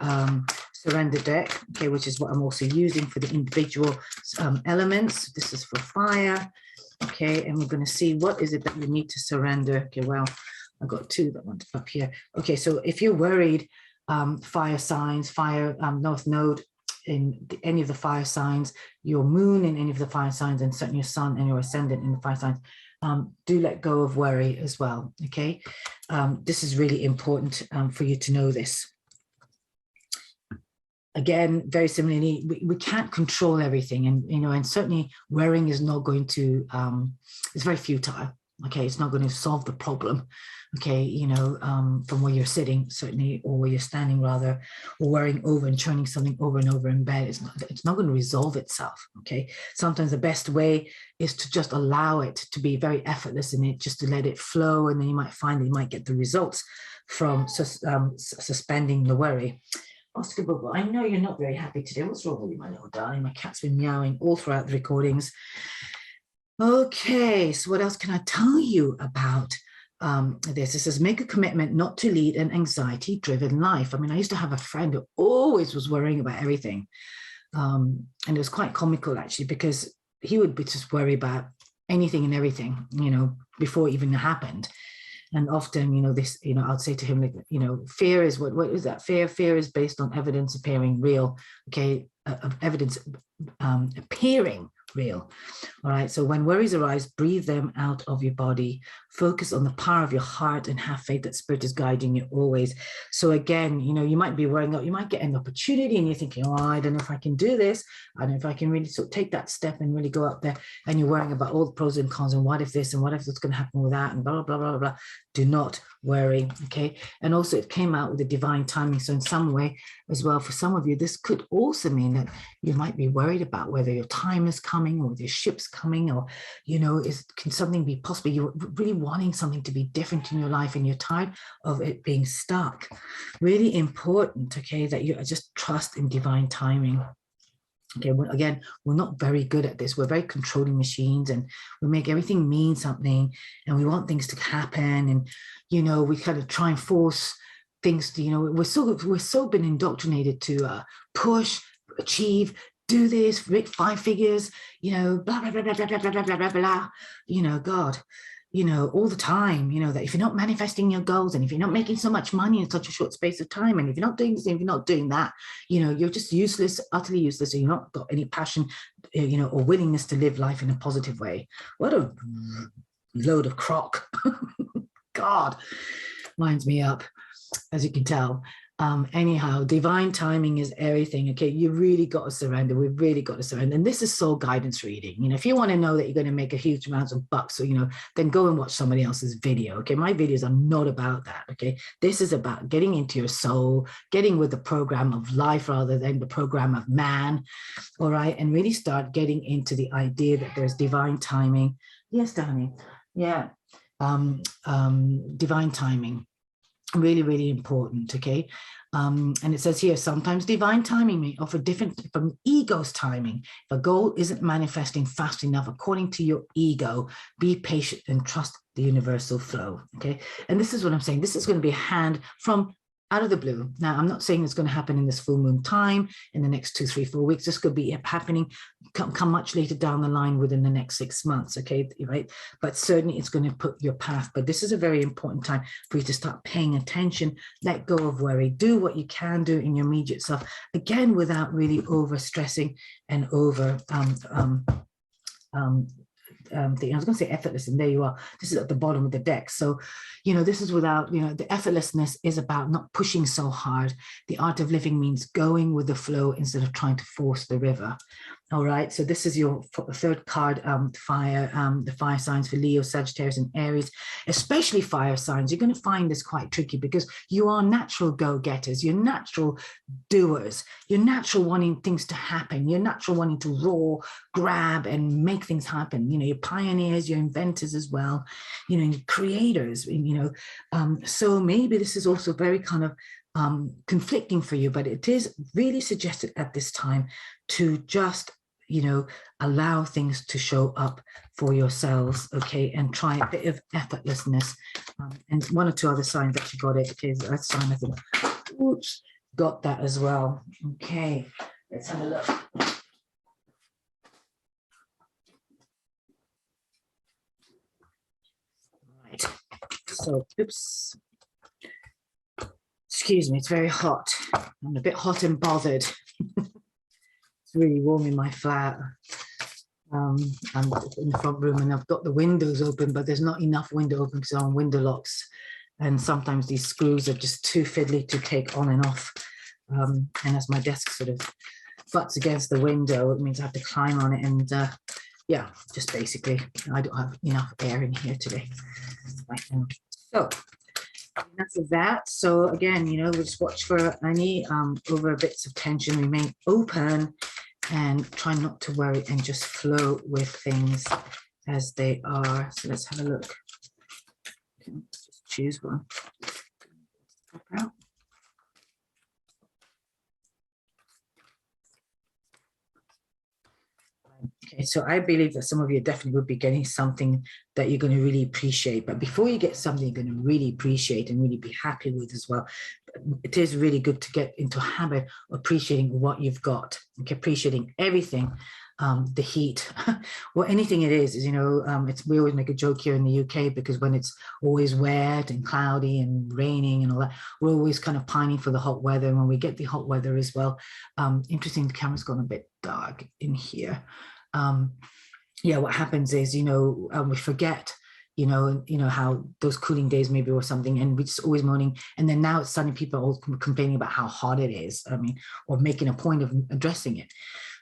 surrender deck, okay, which is what I'm also using for the individual elements. This is for fire. Okay, and we're going to see what is it that you need to surrender. Okay, well, I've got two that want up here. Okay, so if you're worried, fire signs, fire North Node in any of the fire signs, your moon in any of the fire signs, and certainly your sun and your ascendant in the fire signs, do let go of worry as well. Okay, this is really important for you to know this. Again, very similarly, we can't control everything, and you know, and certainly worrying is not going to, it's very futile. Okay, it's not going to solve the problem. Okay, you know, from where you're sitting, certainly, or where you're standing rather, or worrying over and churning something over and over in bed, it's not going to resolve itself. Okay, sometimes the best way is to just allow it to be very effortless in it, just to let it flow, and then you might find that you might get the results from suspending the worry. Oscar Bubble, I know you're not very happy today. What's wrong with you, my little darling? My cat's been meowing all throughout the recordings. Okay, so what else can I tell you about this? It says, make a commitment not to lead an anxiety-driven life. I mean, I used to have a friend who always was worrying about everything. And it was quite comical, actually, because he would be just worry about anything and everything, you know, before it even happened. And often, you know, this, you know, I'd say to him, like, you know, fear is what is that? Fear is based on evidence appearing real. Okay, evidence appearing real. All right, so when worries arise, breathe them out of your body, focus on the power of your heart, and have faith that spirit is guiding you always. So again, you know, you might be worrying, you might get an opportunity and you're thinking, oh, I don't know if I can do this, I don't know if I can really sort of take that step and really go up there, and you're worrying about all the pros and cons, and what if this, and what if it's going to happen with that, and blah blah blah blah blah. Do not worry. Okay, and also it came out with a divine timing, so in some way as well, for some of you, this could also mean that you might be worried about whether your time is coming, or your ship's coming, or, you know, can something be possible, you're really wanting something to be different in your life, and you're tired of it being stuck. Really important, okay, that you just trust in divine timing. Okay, again, we're not very good at this. We're very controlling machines, and we make everything mean something, and we want things to happen, and, you know, we kind of try and force things to, you know, we're so been indoctrinated to push, achieve, do this, make 5 figures, you know, blah blah blah blah blah blah blah blah blah blah, you know, God, you know, all the time, you know, that if you're not manifesting your goals, and if you're not making so much money in such a short space of time, and if you're not doing this, if you're not doing that, you know, you're just useless, utterly useless, and you're not got any passion, you know, or willingness to live life in a positive way. What a load of crock. God, winds me up, as you can tell. Anyhow, divine timing is everything. Okay, you really got to surrender. We've really got to surrender. And this is soul guidance reading. You know, if you want to know that you're going to make a huge amount of bucks, or, you know, then go and watch somebody else's video. Okay, my videos are not about that. Okay, this is about getting into your soul, getting with the program of life rather than the program of man. All right, and really start getting into the idea that there's divine timing. Yes, darling. Yeah, divine timing. Really, really important, okay? And it says here, sometimes divine timing may offer different from ego's timing. If a goal isn't manifesting fast enough according to your ego, be patient and trust the universal flow, okay? And this is what I'm saying. This is going to be a hand from out of the blue. Now, I'm not saying it's going to happen in this full moon time in the next 2, 3, 4 weeks. This could be happening come much later down the line within the next 6 months, okay, right? But certainly it's going to put your path. But this is a very important time for you to start paying attention, let go of worry, do what you can do in your immediate self, again, without really over stressing and over I was going to say effortless, and there you are. This is at the bottom of the deck. So, you know, this is without, you know, the effortlessness is about not pushing so hard. The art of living means going with the flow instead of trying to force the river. All right. So this is your third card, fire, the fire signs for Leo, Sagittarius, and Aries, especially fire signs. You're going to find this quite tricky because you are natural go-getters. You're natural doers. You're natural wanting things to happen. You're natural wanting to roar, grab, and make things happen. You know, you're pioneers, you're inventors as well, you know, creators, you know. So maybe this is also very kind of conflicting for you, but it is really suggested at this time to just, you know, allow things to show up for yourselves, okay, and try a bit of effortlessness. And 1 or 2 other signs actually got it. Okay, that sign, I think, oops, got that as well. Okay, let's have a look. Right, so, oops. Excuse me, it's very hot. I'm a bit hot and bothered. It's really warm in my flat. I'm in the front room and I've got the windows open, but there's not enough window open because I'm on window locks. And sometimes these screws are just too fiddly to take on and off. And as my desk sort of butts against the window, it means I have to climb on it. And yeah, just basically, I don't have enough air in here today right now. So enough of that. So again, you know, we'll just watch for any over bits of tension, remain open and try not to worry and just flow with things as they are. So let's have a look. Okay, just choose one. Okay, so I believe that some of you definitely would be getting something that you're going to really appreciate. But before you get something you're going to really appreciate and really be happy with as well, it is really good to get into a habit of appreciating what you've got, okay, appreciating everything, the heat, or anything it is, you know, we always make a joke here in the UK because when it's always wet and cloudy and raining and all that, we're always kind of pining for the hot weather. And when we get the hot weather as well, interesting, the camera's gone a bit dark in here. Yeah, what happens is, you know, we forget, you know, how those cooling days maybe or something, and we're just always moaning. And then now it's suddenly people are all complaining about how hot it is. I mean, or making a point of addressing it.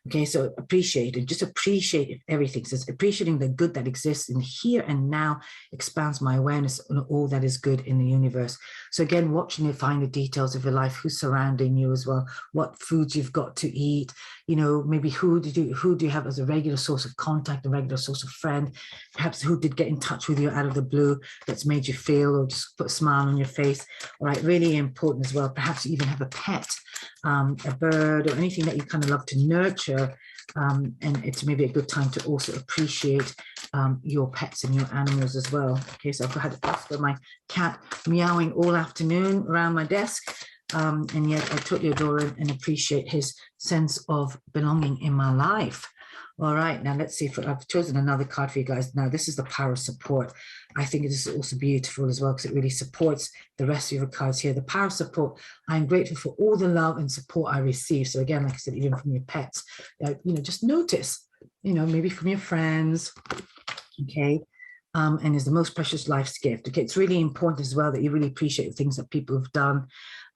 Okay, so appreciate it, just appreciate everything. So it's appreciating the good that exists in here and now expands my awareness on all that is good in the universe. So again, watching it, find the details of your life, who's surrounding you as well, what foods you've got to eat, you know, maybe who do you have as a regular source of contact, a regular source of friend, perhaps who did get in touch with you out of the blue that's made you feel or just put a smile on your face. All right, really important as well. Perhaps you even have a pet, a bird or anything that you kind of love to nurture. And it's maybe a good time to also appreciate your pets and your animals as well. Okay, so I've had my cat meowing all afternoon around my desk, and yet I totally adore him and appreciate his sense of belonging in my life. All right, now let's see if I've chosen another card for you guys. Now, this is the power of support. I think it is also beautiful as well because it really supports the rest of your cards here. The power of support. I'm grateful for all the love and support I receive. So again, like I said, even from your pets, you know, just notice, you know, maybe from your friends, okay, and is the most precious life's gift. Okay, it's really important as well that you really appreciate the things that people have done,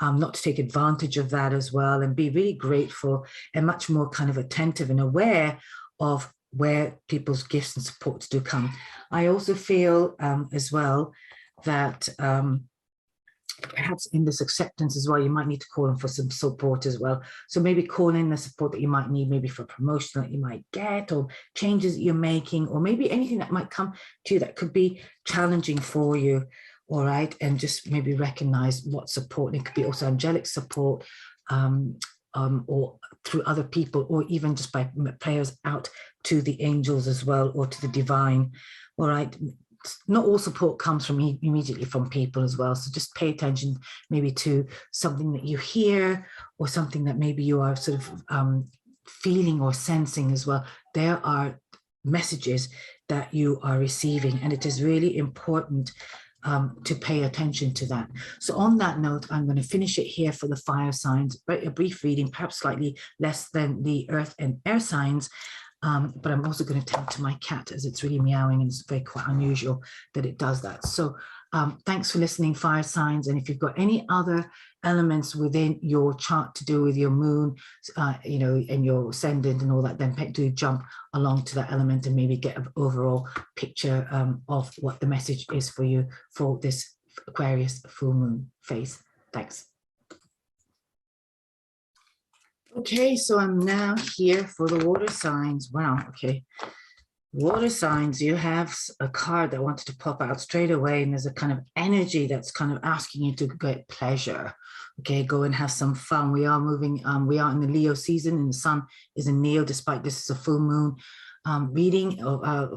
not to take advantage of that as well, and be really grateful and much more kind of attentive and aware of where people's gifts and supports do come. I also feel as well that perhaps in this acceptance as well, you might need to call in for some support as well. So maybe call in the support that you might need, maybe for promotion that you might get, or changes that you're making, or maybe anything that might come to you that could be challenging for you. all right, and just maybe recognize what support. It could be also angelic support, or through other people, or even just by prayers out to the angels as well, or to the divine, all right. Not all support comes from immediately from people as well. So just pay attention maybe to something that you hear, or something that maybe you are sort of feeling or sensing as well. There are messages that you are receiving, and it is really important to pay attention to that. So on that note, I'm going to finish it here for the fire signs, a brief reading, perhaps slightly less than the earth and air signs. But I'm also going to tend to my cat, as it's really meowing, and it's very quite unusual that it does that. So thanks for listening, fire signs. And if you've got any other elements within your chart to do with your moon, you know, and your ascendant and all that, then do jump along to that element and maybe get an overall picture of what the message is for you for this Aquarius full moon phase. Thanks. Okay, so I'm now here for the water signs. Wow, okay. Water signs, you have a card that wanted to pop out straight away, and there's a kind of energy that's kind of asking you to get pleasure. Okay, go and have some fun. We are moving, we are in the Leo season, and the sun is in Leo, despite this is a full moon reading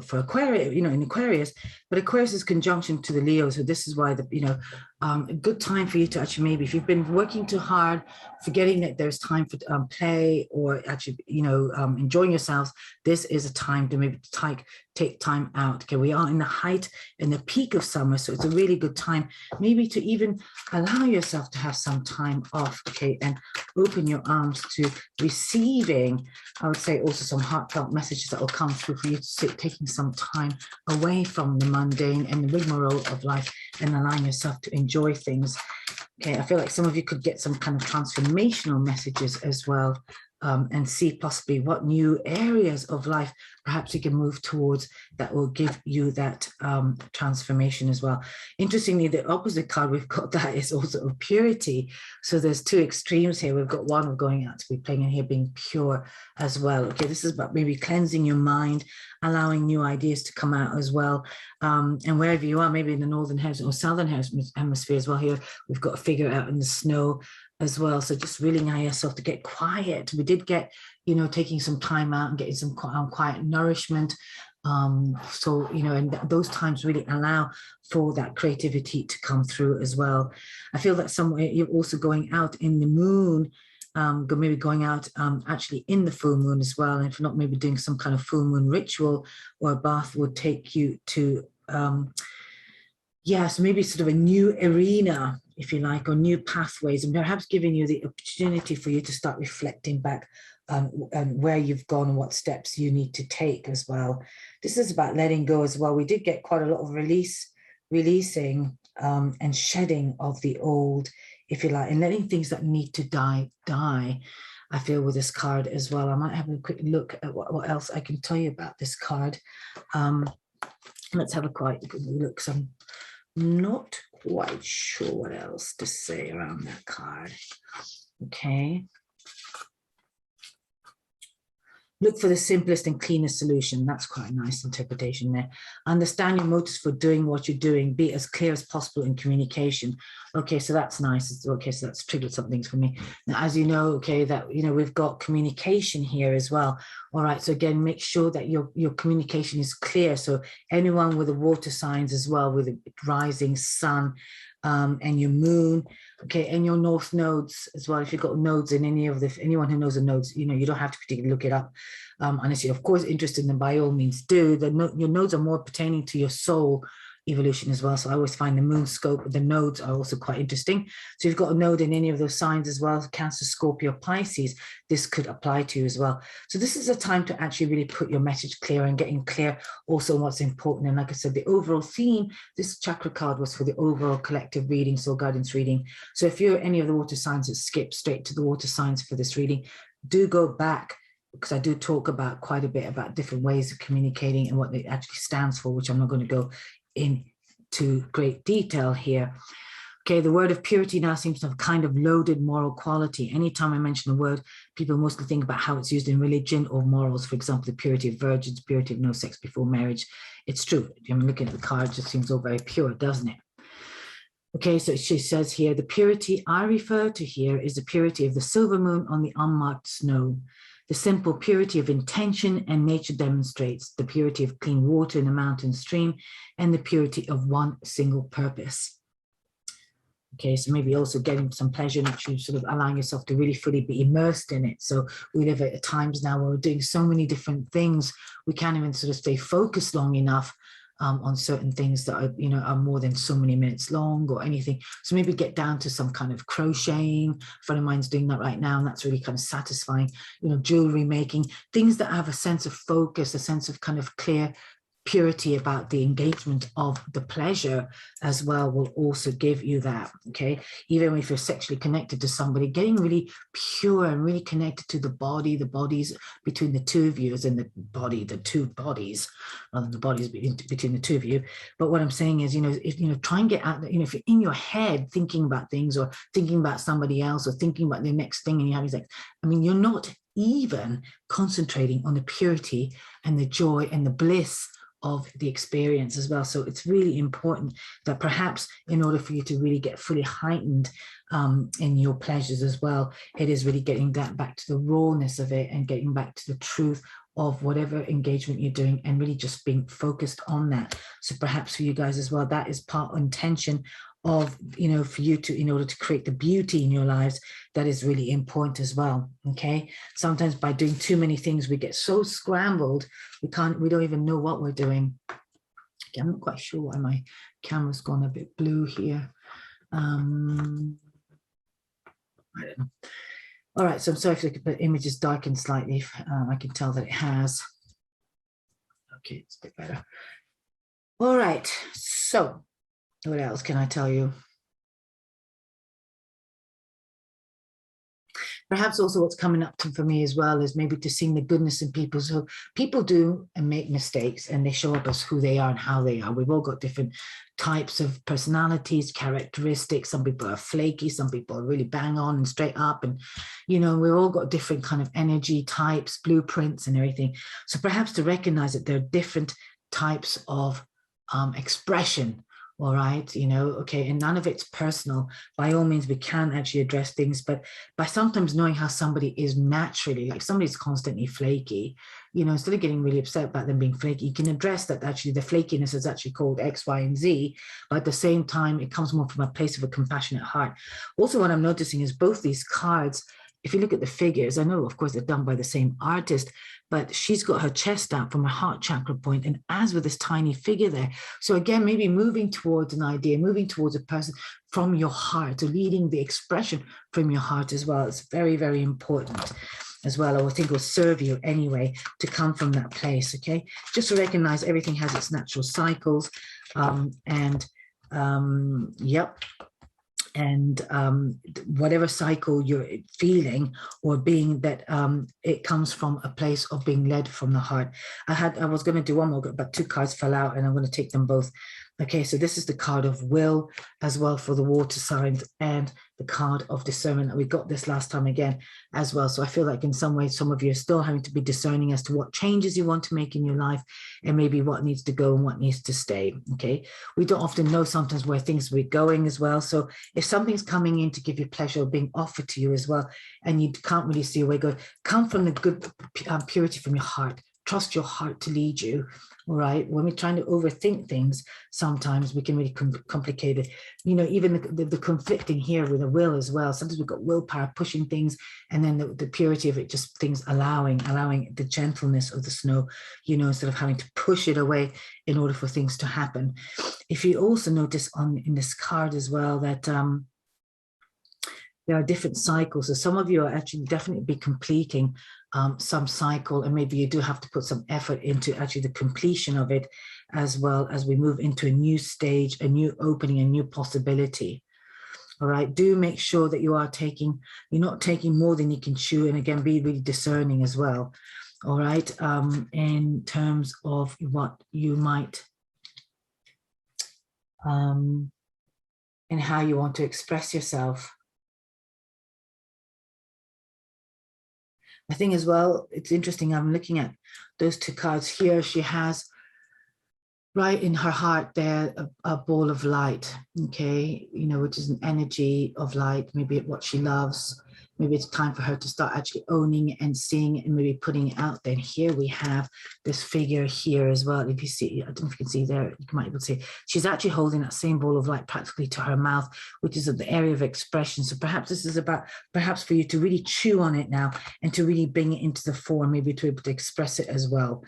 for Aquarius, you know, in Aquarius, but Aquarius is conjunction to the Leo. So this is why a good time for you to actually, maybe if you've been working too hard, forgetting that there's time for play, or actually, you know, enjoying yourselves, this is a time to maybe take time out. Okay, we are in the height and the peak of summer, so it's a really good time maybe to even allow yourself to have some time off, okay, and open your arms to receiving, I would say, also some heartfelt messages that will come through for you to sit, taking some time away from the mundane and the rigmarole of life, and allowing yourself to enjoy things. Okay, I feel like some of you could get some kind of transformational messages as well, and see possibly what new areas of life perhaps you can move towards that will give you that transformation as well. Interestingly, the opposite card we've got, that is also of purity. So there's two extremes here. We've got one of going out to be playing, and here being pure as well. Okay, this is about maybe cleansing your mind, allowing new ideas to come out as well. And wherever you are, maybe in the northern hemisphere or southern hemisphere as well, here we've got a figure out in the snow as well. So just really allow yourself to get quiet. We did get, you know, taking some time out and getting some quiet nourishment. So, you know, and those times really allow for that creativity to come through as well. I feel that somewhere you're also going out in the moon, maybe going out actually in the full moon as well. And if not, maybe doing some kind of full moon ritual or a bath would take you to, so maybe sort of a new arena, if you like, or new pathways, and perhaps giving you the opportunity for you to start reflecting back and where you've gone and what steps you need to take as well. This is about letting go as well. We did get quite a lot of releasing and shedding of the old, if you like, and letting things that need to die. I feel with this card as well. I might have a quick look at what else I can tell you about this card. Let's have a quite good look. So I'm not quite sure what else to say around that card. Okay. Look for the simplest and cleanest solution. That's quite a nice interpretation there. Understand your motives for doing what you're doing. Be as clear as possible in communication. Okay, so that's nice. Okay, so that's triggered some things for me. Now, as you know, okay, that, you know, we've got communication here as well. All right, so again, make sure that your communication is clear. So anyone with the water signs as well, with the rising sun, and your moon, okay, and your north nodes as well. If you've got nodes in any of the, anyone who knows the nodes, you know, you don't have to particularly look it up unless you're of course interested in them, by all means do. Your nodes are more pertaining to your soul evolution as well. So I always find the moon scope, the nodes are also quite interesting. So you've got a node in any of those signs as well, Cancer, Scorpio, Pisces, this could apply to you as well. So this is a time to actually really put your message clear and getting clear also on what's important. And like I said, the overall theme, this chakra card was for the overall collective reading, soul guidance reading. So if you're any of the water signs that skip straight to the water signs for this reading, do go back, because I do talk about quite a bit about different ways of communicating and what it actually stands for, which I'm not going to go into great detail here. Okay, the word of purity now seems to have kind of loaded moral quality. Anytime I mention the word, people mostly think about how it's used in religion or morals. For example, the purity of virgins, purity of no sex before marriage. It's true. I mean, looking at the card, it just seems all very pure, doesn't it? Okay, so she says here, the purity I refer to here is the purity of the silver moon on the unmarked snow. The simple purity of intention and nature demonstrates the purity of clean water in a mountain stream and the purity of one single purpose. Okay, so maybe also getting some pleasure and actually sort of allowing yourself to really fully be immersed in it. So we live at times now where we're doing so many different things, we can't even sort of stay focused long enough on certain things that are, you know, are more than so many minutes long or anything. So maybe get down to some kind of crocheting. A friend of mine's doing that right now, and that's really kind of satisfying. You know, jewelry making, things that have a sense of focus, a sense of kind of clear purity about the engagement of the pleasure as well will also give you that. Okay, even if you're sexually connected to somebody, getting really pure and really connected to the bodies between the two of you, as in the two bodies, rather than the bodies between the two of you. But what I'm saying is, you know, if you know, try and get out, you know, if you're in your head thinking about things or thinking about somebody else or thinking about the next thing and you're having sex, I mean, you're not even concentrating on the purity and the joy and the bliss of the experience as well. So it's really important that perhaps in order for you to really get fully heightened in your pleasures as well, it is really getting that back to the rawness of it and getting back to the truth of whatever engagement you're doing and really just being focused on that. So perhaps for you guys as well, that is part intention of, you know, for you to, in order to create the beauty in your lives, that is really important as well. Okay, sometimes by doing too many things we get so scrambled we don't even know what we're doing. Okay, I'm not quite sure why my camera's gone a bit blue here. I don't know. All right, so I'm sorry if the image is darkened slightly. I can tell that it has. Okay, it's a bit better. All right, so what else can I tell you? Perhaps also what's coming up for me as well is maybe to seeing the goodness in people. So people do and make mistakes and they show up as who they are and how they are. We've all got different types of personalities, characteristics. Some people are flaky, some people are really bang on and straight up. And, you know, we've all got different kind of energy types, blueprints and everything. So perhaps to recognize that there are different types of expression. All right, you know, okay, and none of it's personal. By all means, we can actually address things, but by sometimes knowing how somebody is naturally, like if somebody's constantly flaky, you know, instead of getting really upset about them being flaky, you can address that actually the flakiness is actually called X, Y, and Z, but at the same time, it comes more from a place of a compassionate heart. Also, what I'm noticing is both these cards, if you look at the figures, I know, of course, they're done by the same artist, but she's got her chest out from her heart chakra point, and as with this tiny figure there. So again, maybe moving towards an idea, moving towards a person from your heart, or leading the expression from your heart as well. It's very, very important as well, or I think will serve you anyway to come from that place, okay? Just to recognize everything has its natural cycles, yep. And whatever cycle you're feeling or being, that it comes from a place of being led from the heart. I was going to do one more, but two cards fell out and I'm going to take them both. Okay, so this is the card of will as well for the water signs, and the card of discernment. We got this last time again as well. So I feel like in some ways, some of you are still having to be discerning as to what changes you want to make in your life and maybe what needs to go and what needs to stay. Okay, we don't often know sometimes where things are going as well. So if something's coming in to give you pleasure or being offered to you as well, and you can't really see a way going, come from the good purity from your heart. Trust your heart to lead you. All right, when we're trying to overthink things, sometimes we can really complicate it. You know, even the conflicting here with the will as well. Sometimes we've got willpower pushing things, and then the purity of it, just things allowing the gentleness of the snow, you know, instead of having to push it away in order for things to happen. If you also notice in this card as well that there are different cycles. So some of you are actually definitely be completing some cycle, and maybe you do have to put some effort into actually the completion of it, as well as we move into a new stage, a new opening, a new possibility. All right, do make sure that you're not taking more than you can chew, and again, be really discerning as well. All right, in terms of what you might and how you want to express yourself. I think as well, it's interesting, I'm looking at those two cards here. She has right in her heart there, a ball of light, okay, you know, which is an energy of light, maybe what she loves. Maybe it's time for her to start actually owning it and seeing it and maybe putting it out there. And here we have this figure here as well. If you see, I don't know if you can see there, you might be able to see, she's actually holding that same ball of light practically to her mouth, which is at the area of expression. So perhaps this is about, perhaps for you to really chew on it now and to really bring it into the form, maybe to be able to express it as well.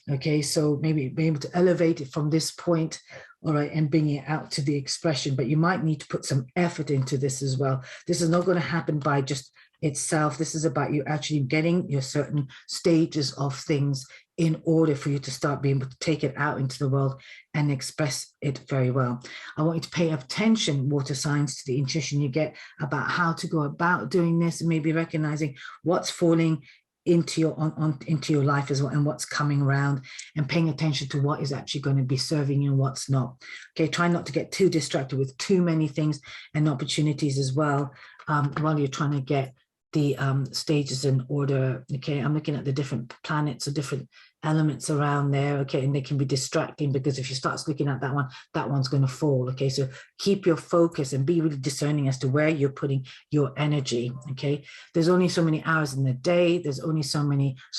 Okay, so maybe be able to elevate it from this point, all right, and bring it out to the expression. But you might need to put some effort into this as well. This is not going to happen by just itself. This is about you actually getting your certain stages of things in order for you to start being able to take it out into the world and express it very well. I want you to pay attention, water signs, to the intuition you get about how to go about doing this, and maybe recognizing what's falling into your into your life as well, and what's coming around, and paying attention to what is actually going to be serving you and what's not. Okay, try not to get too distracted with too many things and opportunities as well, while you're trying to get the stages in order. Okay, I'm looking at the different planets or different elements around there. Okay, and they can be distracting, because if you start looking at that one, that one's going to fall. Okay, so keep your focus and be really discerning as to where you're putting your energy. Okay, there's only so many hours in the day, there's only so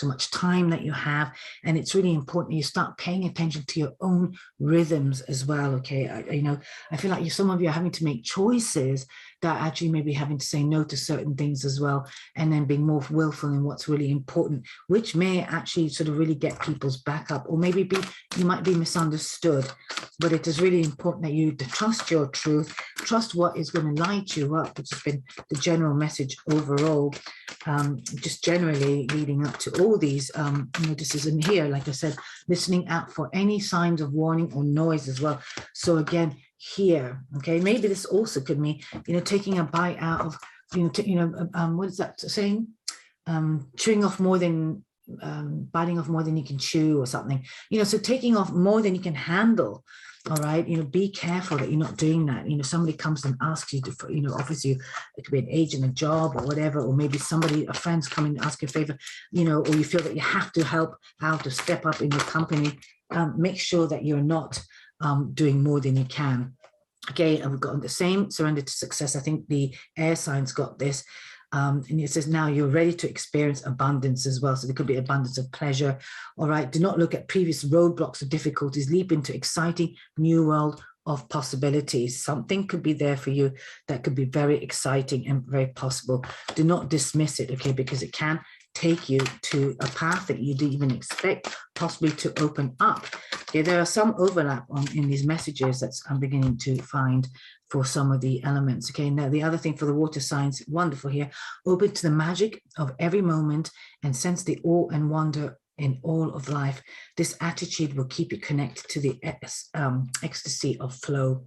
much time that you have, and it's really important you start paying attention to your own rhythms as well. Okay, I feel like some of you are having to make choices that actually maybe having to say no to certain things as well, and then being more willful in what's really important, which may actually sort of really get people's back up, or maybe you might be misunderstood. But it is really important that you trust your truth, trust what is going to light you up, which has been the general message overall, just generally leading up to all these notices in here. Like I said, listening out for any signs of warning or noise as well. So again, here, okay, maybe this also could mean, taking a bite out of, what is that saying? Chewing off more than, biting off more than you can chew or something, so taking off more than you can handle. All right, be careful that you're not doing that. Somebody comes and asks you to, offers you, it could be an agent, a job or whatever, or maybe a friend's coming to ask you a favor, or you feel that you have to help out to step up in your company. Make sure that you're not doing more than you can. Okay, and we've got the same, surrender to success. I think the air signs got this. And it says now you're ready to experience abundance as well. So there could be abundance of pleasure. All right, do not look at previous roadblocks or difficulties. Leap into exciting new world of possibilities. Something could be there for you that could be very exciting and very possible. Do not dismiss it, okay, because it can take you to a path that you didn't even expect possibly to open up. Okay, there are some overlap in these messages that I'm beginning to find for some of the elements. Okay, now the other thing for the water signs, wonderful here, open to the magic of every moment and sense the awe and wonder in all of life. This attitude will keep you connected to the ecstasy of flow.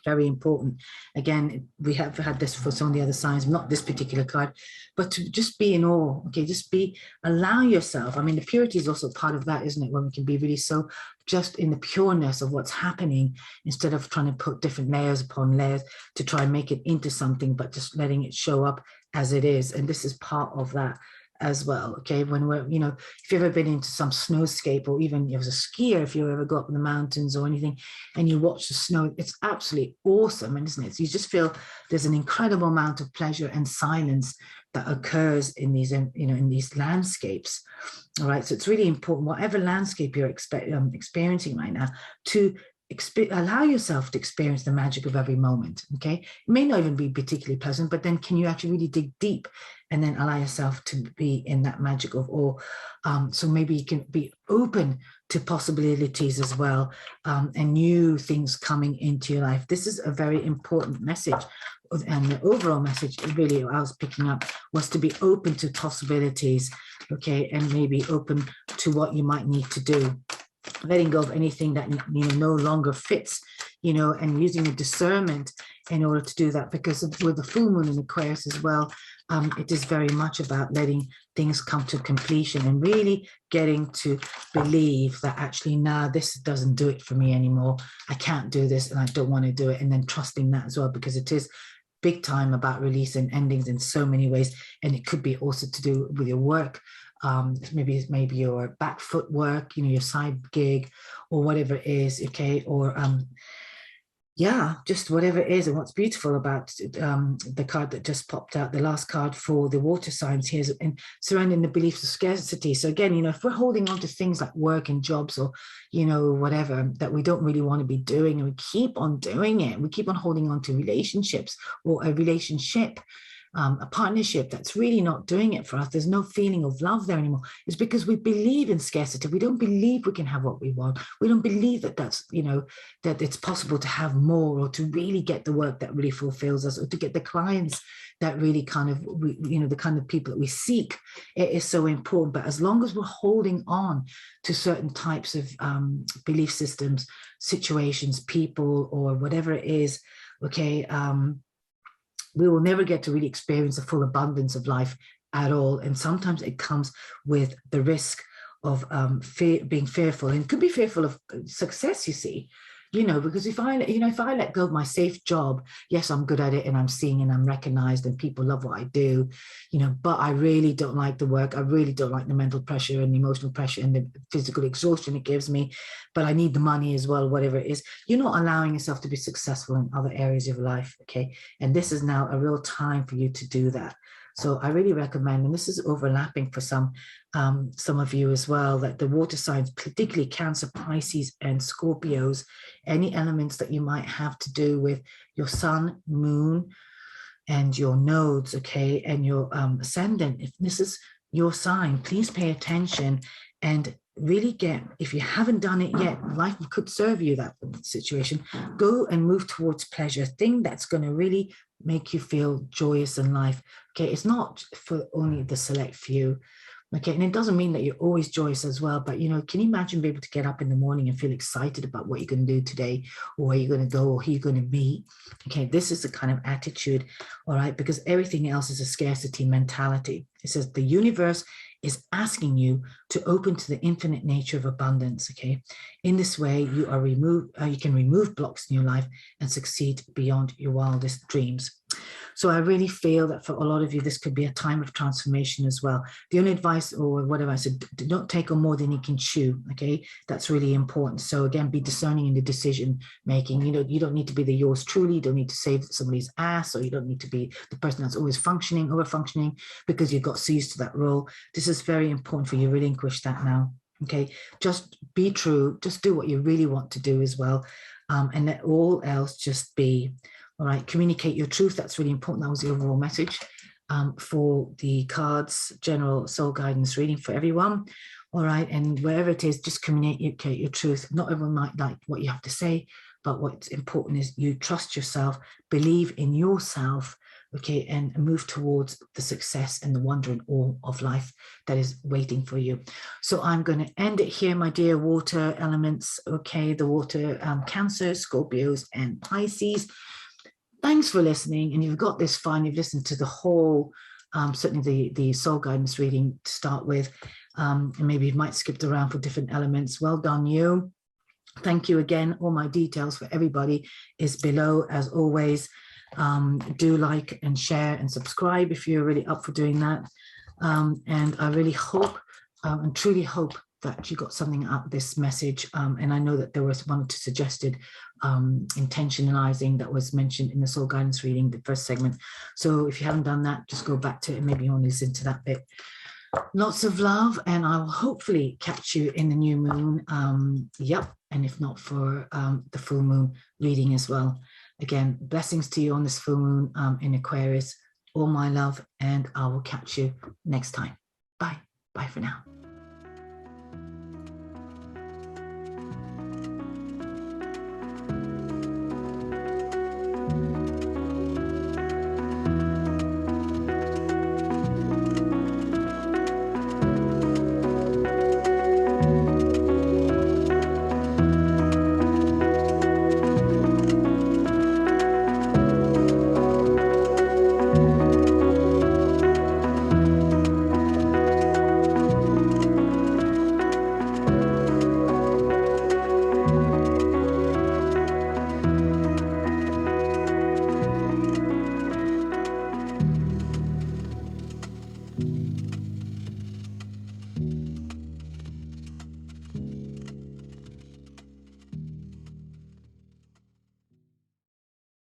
Very important. Again, we have had this for some of the other signs, not this particular card, but to just be in awe. Okay, allow yourself. I mean, the purity is also part of that, isn't it? When we can be really so just in the pureness of what's happening, instead of trying to put different layers upon layers to try and make it into something, but just letting it show up as it is. And this is part of that as well. Okay, when we're, if you've ever been into some snowscape, or even as a skier, if you ever go up in the mountains or anything and you watch the snow, it's absolutely awesome, and isn't it? So you just feel there's an incredible amount of pleasure and silence that occurs in these, in these landscapes. All right, so it's really important, whatever landscape you're experiencing right now, to allow yourself to experience the magic of every moment. Okay, it may not even be particularly pleasant, but then can you actually really dig deep and then allow yourself to be in that magic of awe? So maybe you can be open to possibilities as well, and new things coming into your life. This is a very important message, and the overall message really I was picking up was to be open to possibilities. Okay, and maybe open to what you might need to do, letting go of anything that no longer fits, and using a discernment in order to do that, because with the full moon in Aquarius as well, it is very much about letting things come to completion and really getting to believe that actually, nah, this doesn't do it for me anymore. I can't do this and I don't want to do it. And then trusting that as well, because it is big time about release and endings in so many ways. And it could be also to do with your work, maybe your back foot work, you know, your side gig or whatever it is, okay, or yeah, just whatever it is. And what's beautiful about the card that just popped out, the last card for the water signs here, is in surrounding the beliefs of scarcity. So again, you know, if we're holding on to things like work and jobs or, you know, whatever that we don't really want to be doing, and we keep on doing it, we keep on holding on to relationships or a relationship, a partnership that's really not doing it for us, there's no feeling of love there anymore. It's because we believe in scarcity. We don't believe we can have what we want. We don't believe that that's, you know, that it's possible to have more, or to really get the work that really fulfills us, or to get the clients that really kind of, you know, the kind of people that we seek. It is so important. But as long as we're holding on to certain types of belief systems, situations, people, or whatever it is, okay, we will never get to really experience the full abundance of life at all. And sometimes it comes with the risk of being fearful, and could be fearful of success, you see, you know, because if I let go of my safe job, yes, I'm good at it and I'm seen and I'm recognized and people love what I do, you know, but I really don't like the work. I really don't like the mental pressure and the emotional pressure and the physical exhaustion it gives me, but I need the money as well, whatever it is. You're not allowing yourself to be successful in other areas of life, okay? And this is now a real time for you to do that. So I really recommend, and this is overlapping for some of you as well, that the water signs, particularly Cancer, Pisces, and Scorpios, any elements that you might have to do with your sun, moon, and your nodes, okay, and your ascendant, if this is your sign, please pay attention and really get, if you haven't done it yet, life could serve you that situation, go and move towards pleasure, thing that's going to really make you feel joyous in life, okay? It's not for only the select few, okay? And it doesn't mean that you're always joyous as well, but, you know, can you imagine being able to get up in the morning and feel excited about what you're going to do today, or where you're going to go, or who you're going to meet, okay? This is the kind of attitude, all right? Because everything else is a scarcity mentality. It says the universe is asking you to open to the infinite nature of abundance, okay? In this way, you can remove blocks in your life and succeed beyond your wildest dreams. So I really feel that for a lot of you, this could be a time of transformation as well. The only advice, or whatever I said, do not take on more than you can chew, okay? That's really important. So again, be discerning in the decision making. You know, you don't need to be the yours truly. You don't need to save somebody's ass, or you don't need to be the person that's always functioning, over-functioning, because you've got so used to that role. This is very important for you. Relinquish that now, okay? Just be true. Just do what you really want to do as well. And let all else just be. All right, communicate your truth. That's really important. That was the overall message for the cards, general soul guidance reading for everyone. All right, and wherever it is, just communicate your truth. Not everyone might like what you have to say, but what's important is you trust yourself, believe in yourself, okay, and move towards the success and the wonder and awe of life that is waiting for you. So I'm going to end it here, my dear water elements, okay, the water Cancer, Scorpios, and Pisces. Thanks for listening, and you've got this far, and you've listened to the whole, certainly the soul guidance reading to start with, and maybe you might skipped around for different elements. Well done, you. Thank you again. All my details for everybody is below, as always. Do like and share and subscribe if you're really up for doing that. And I really hope and truly hope that you got something out of this message. And I know that there was one or two suggested intentionalizing that was mentioned in the soul guidance reading, the first segment. So if you haven't done that, just go back to it and maybe you want to listen to that bit. Lots of love, and I will hopefully catch you in the new moon. Yep, and if not for the full moon reading as well. Again, blessings to you on this full moon in Aquarius. All my love, and I will catch you next time. Bye. Bye for now.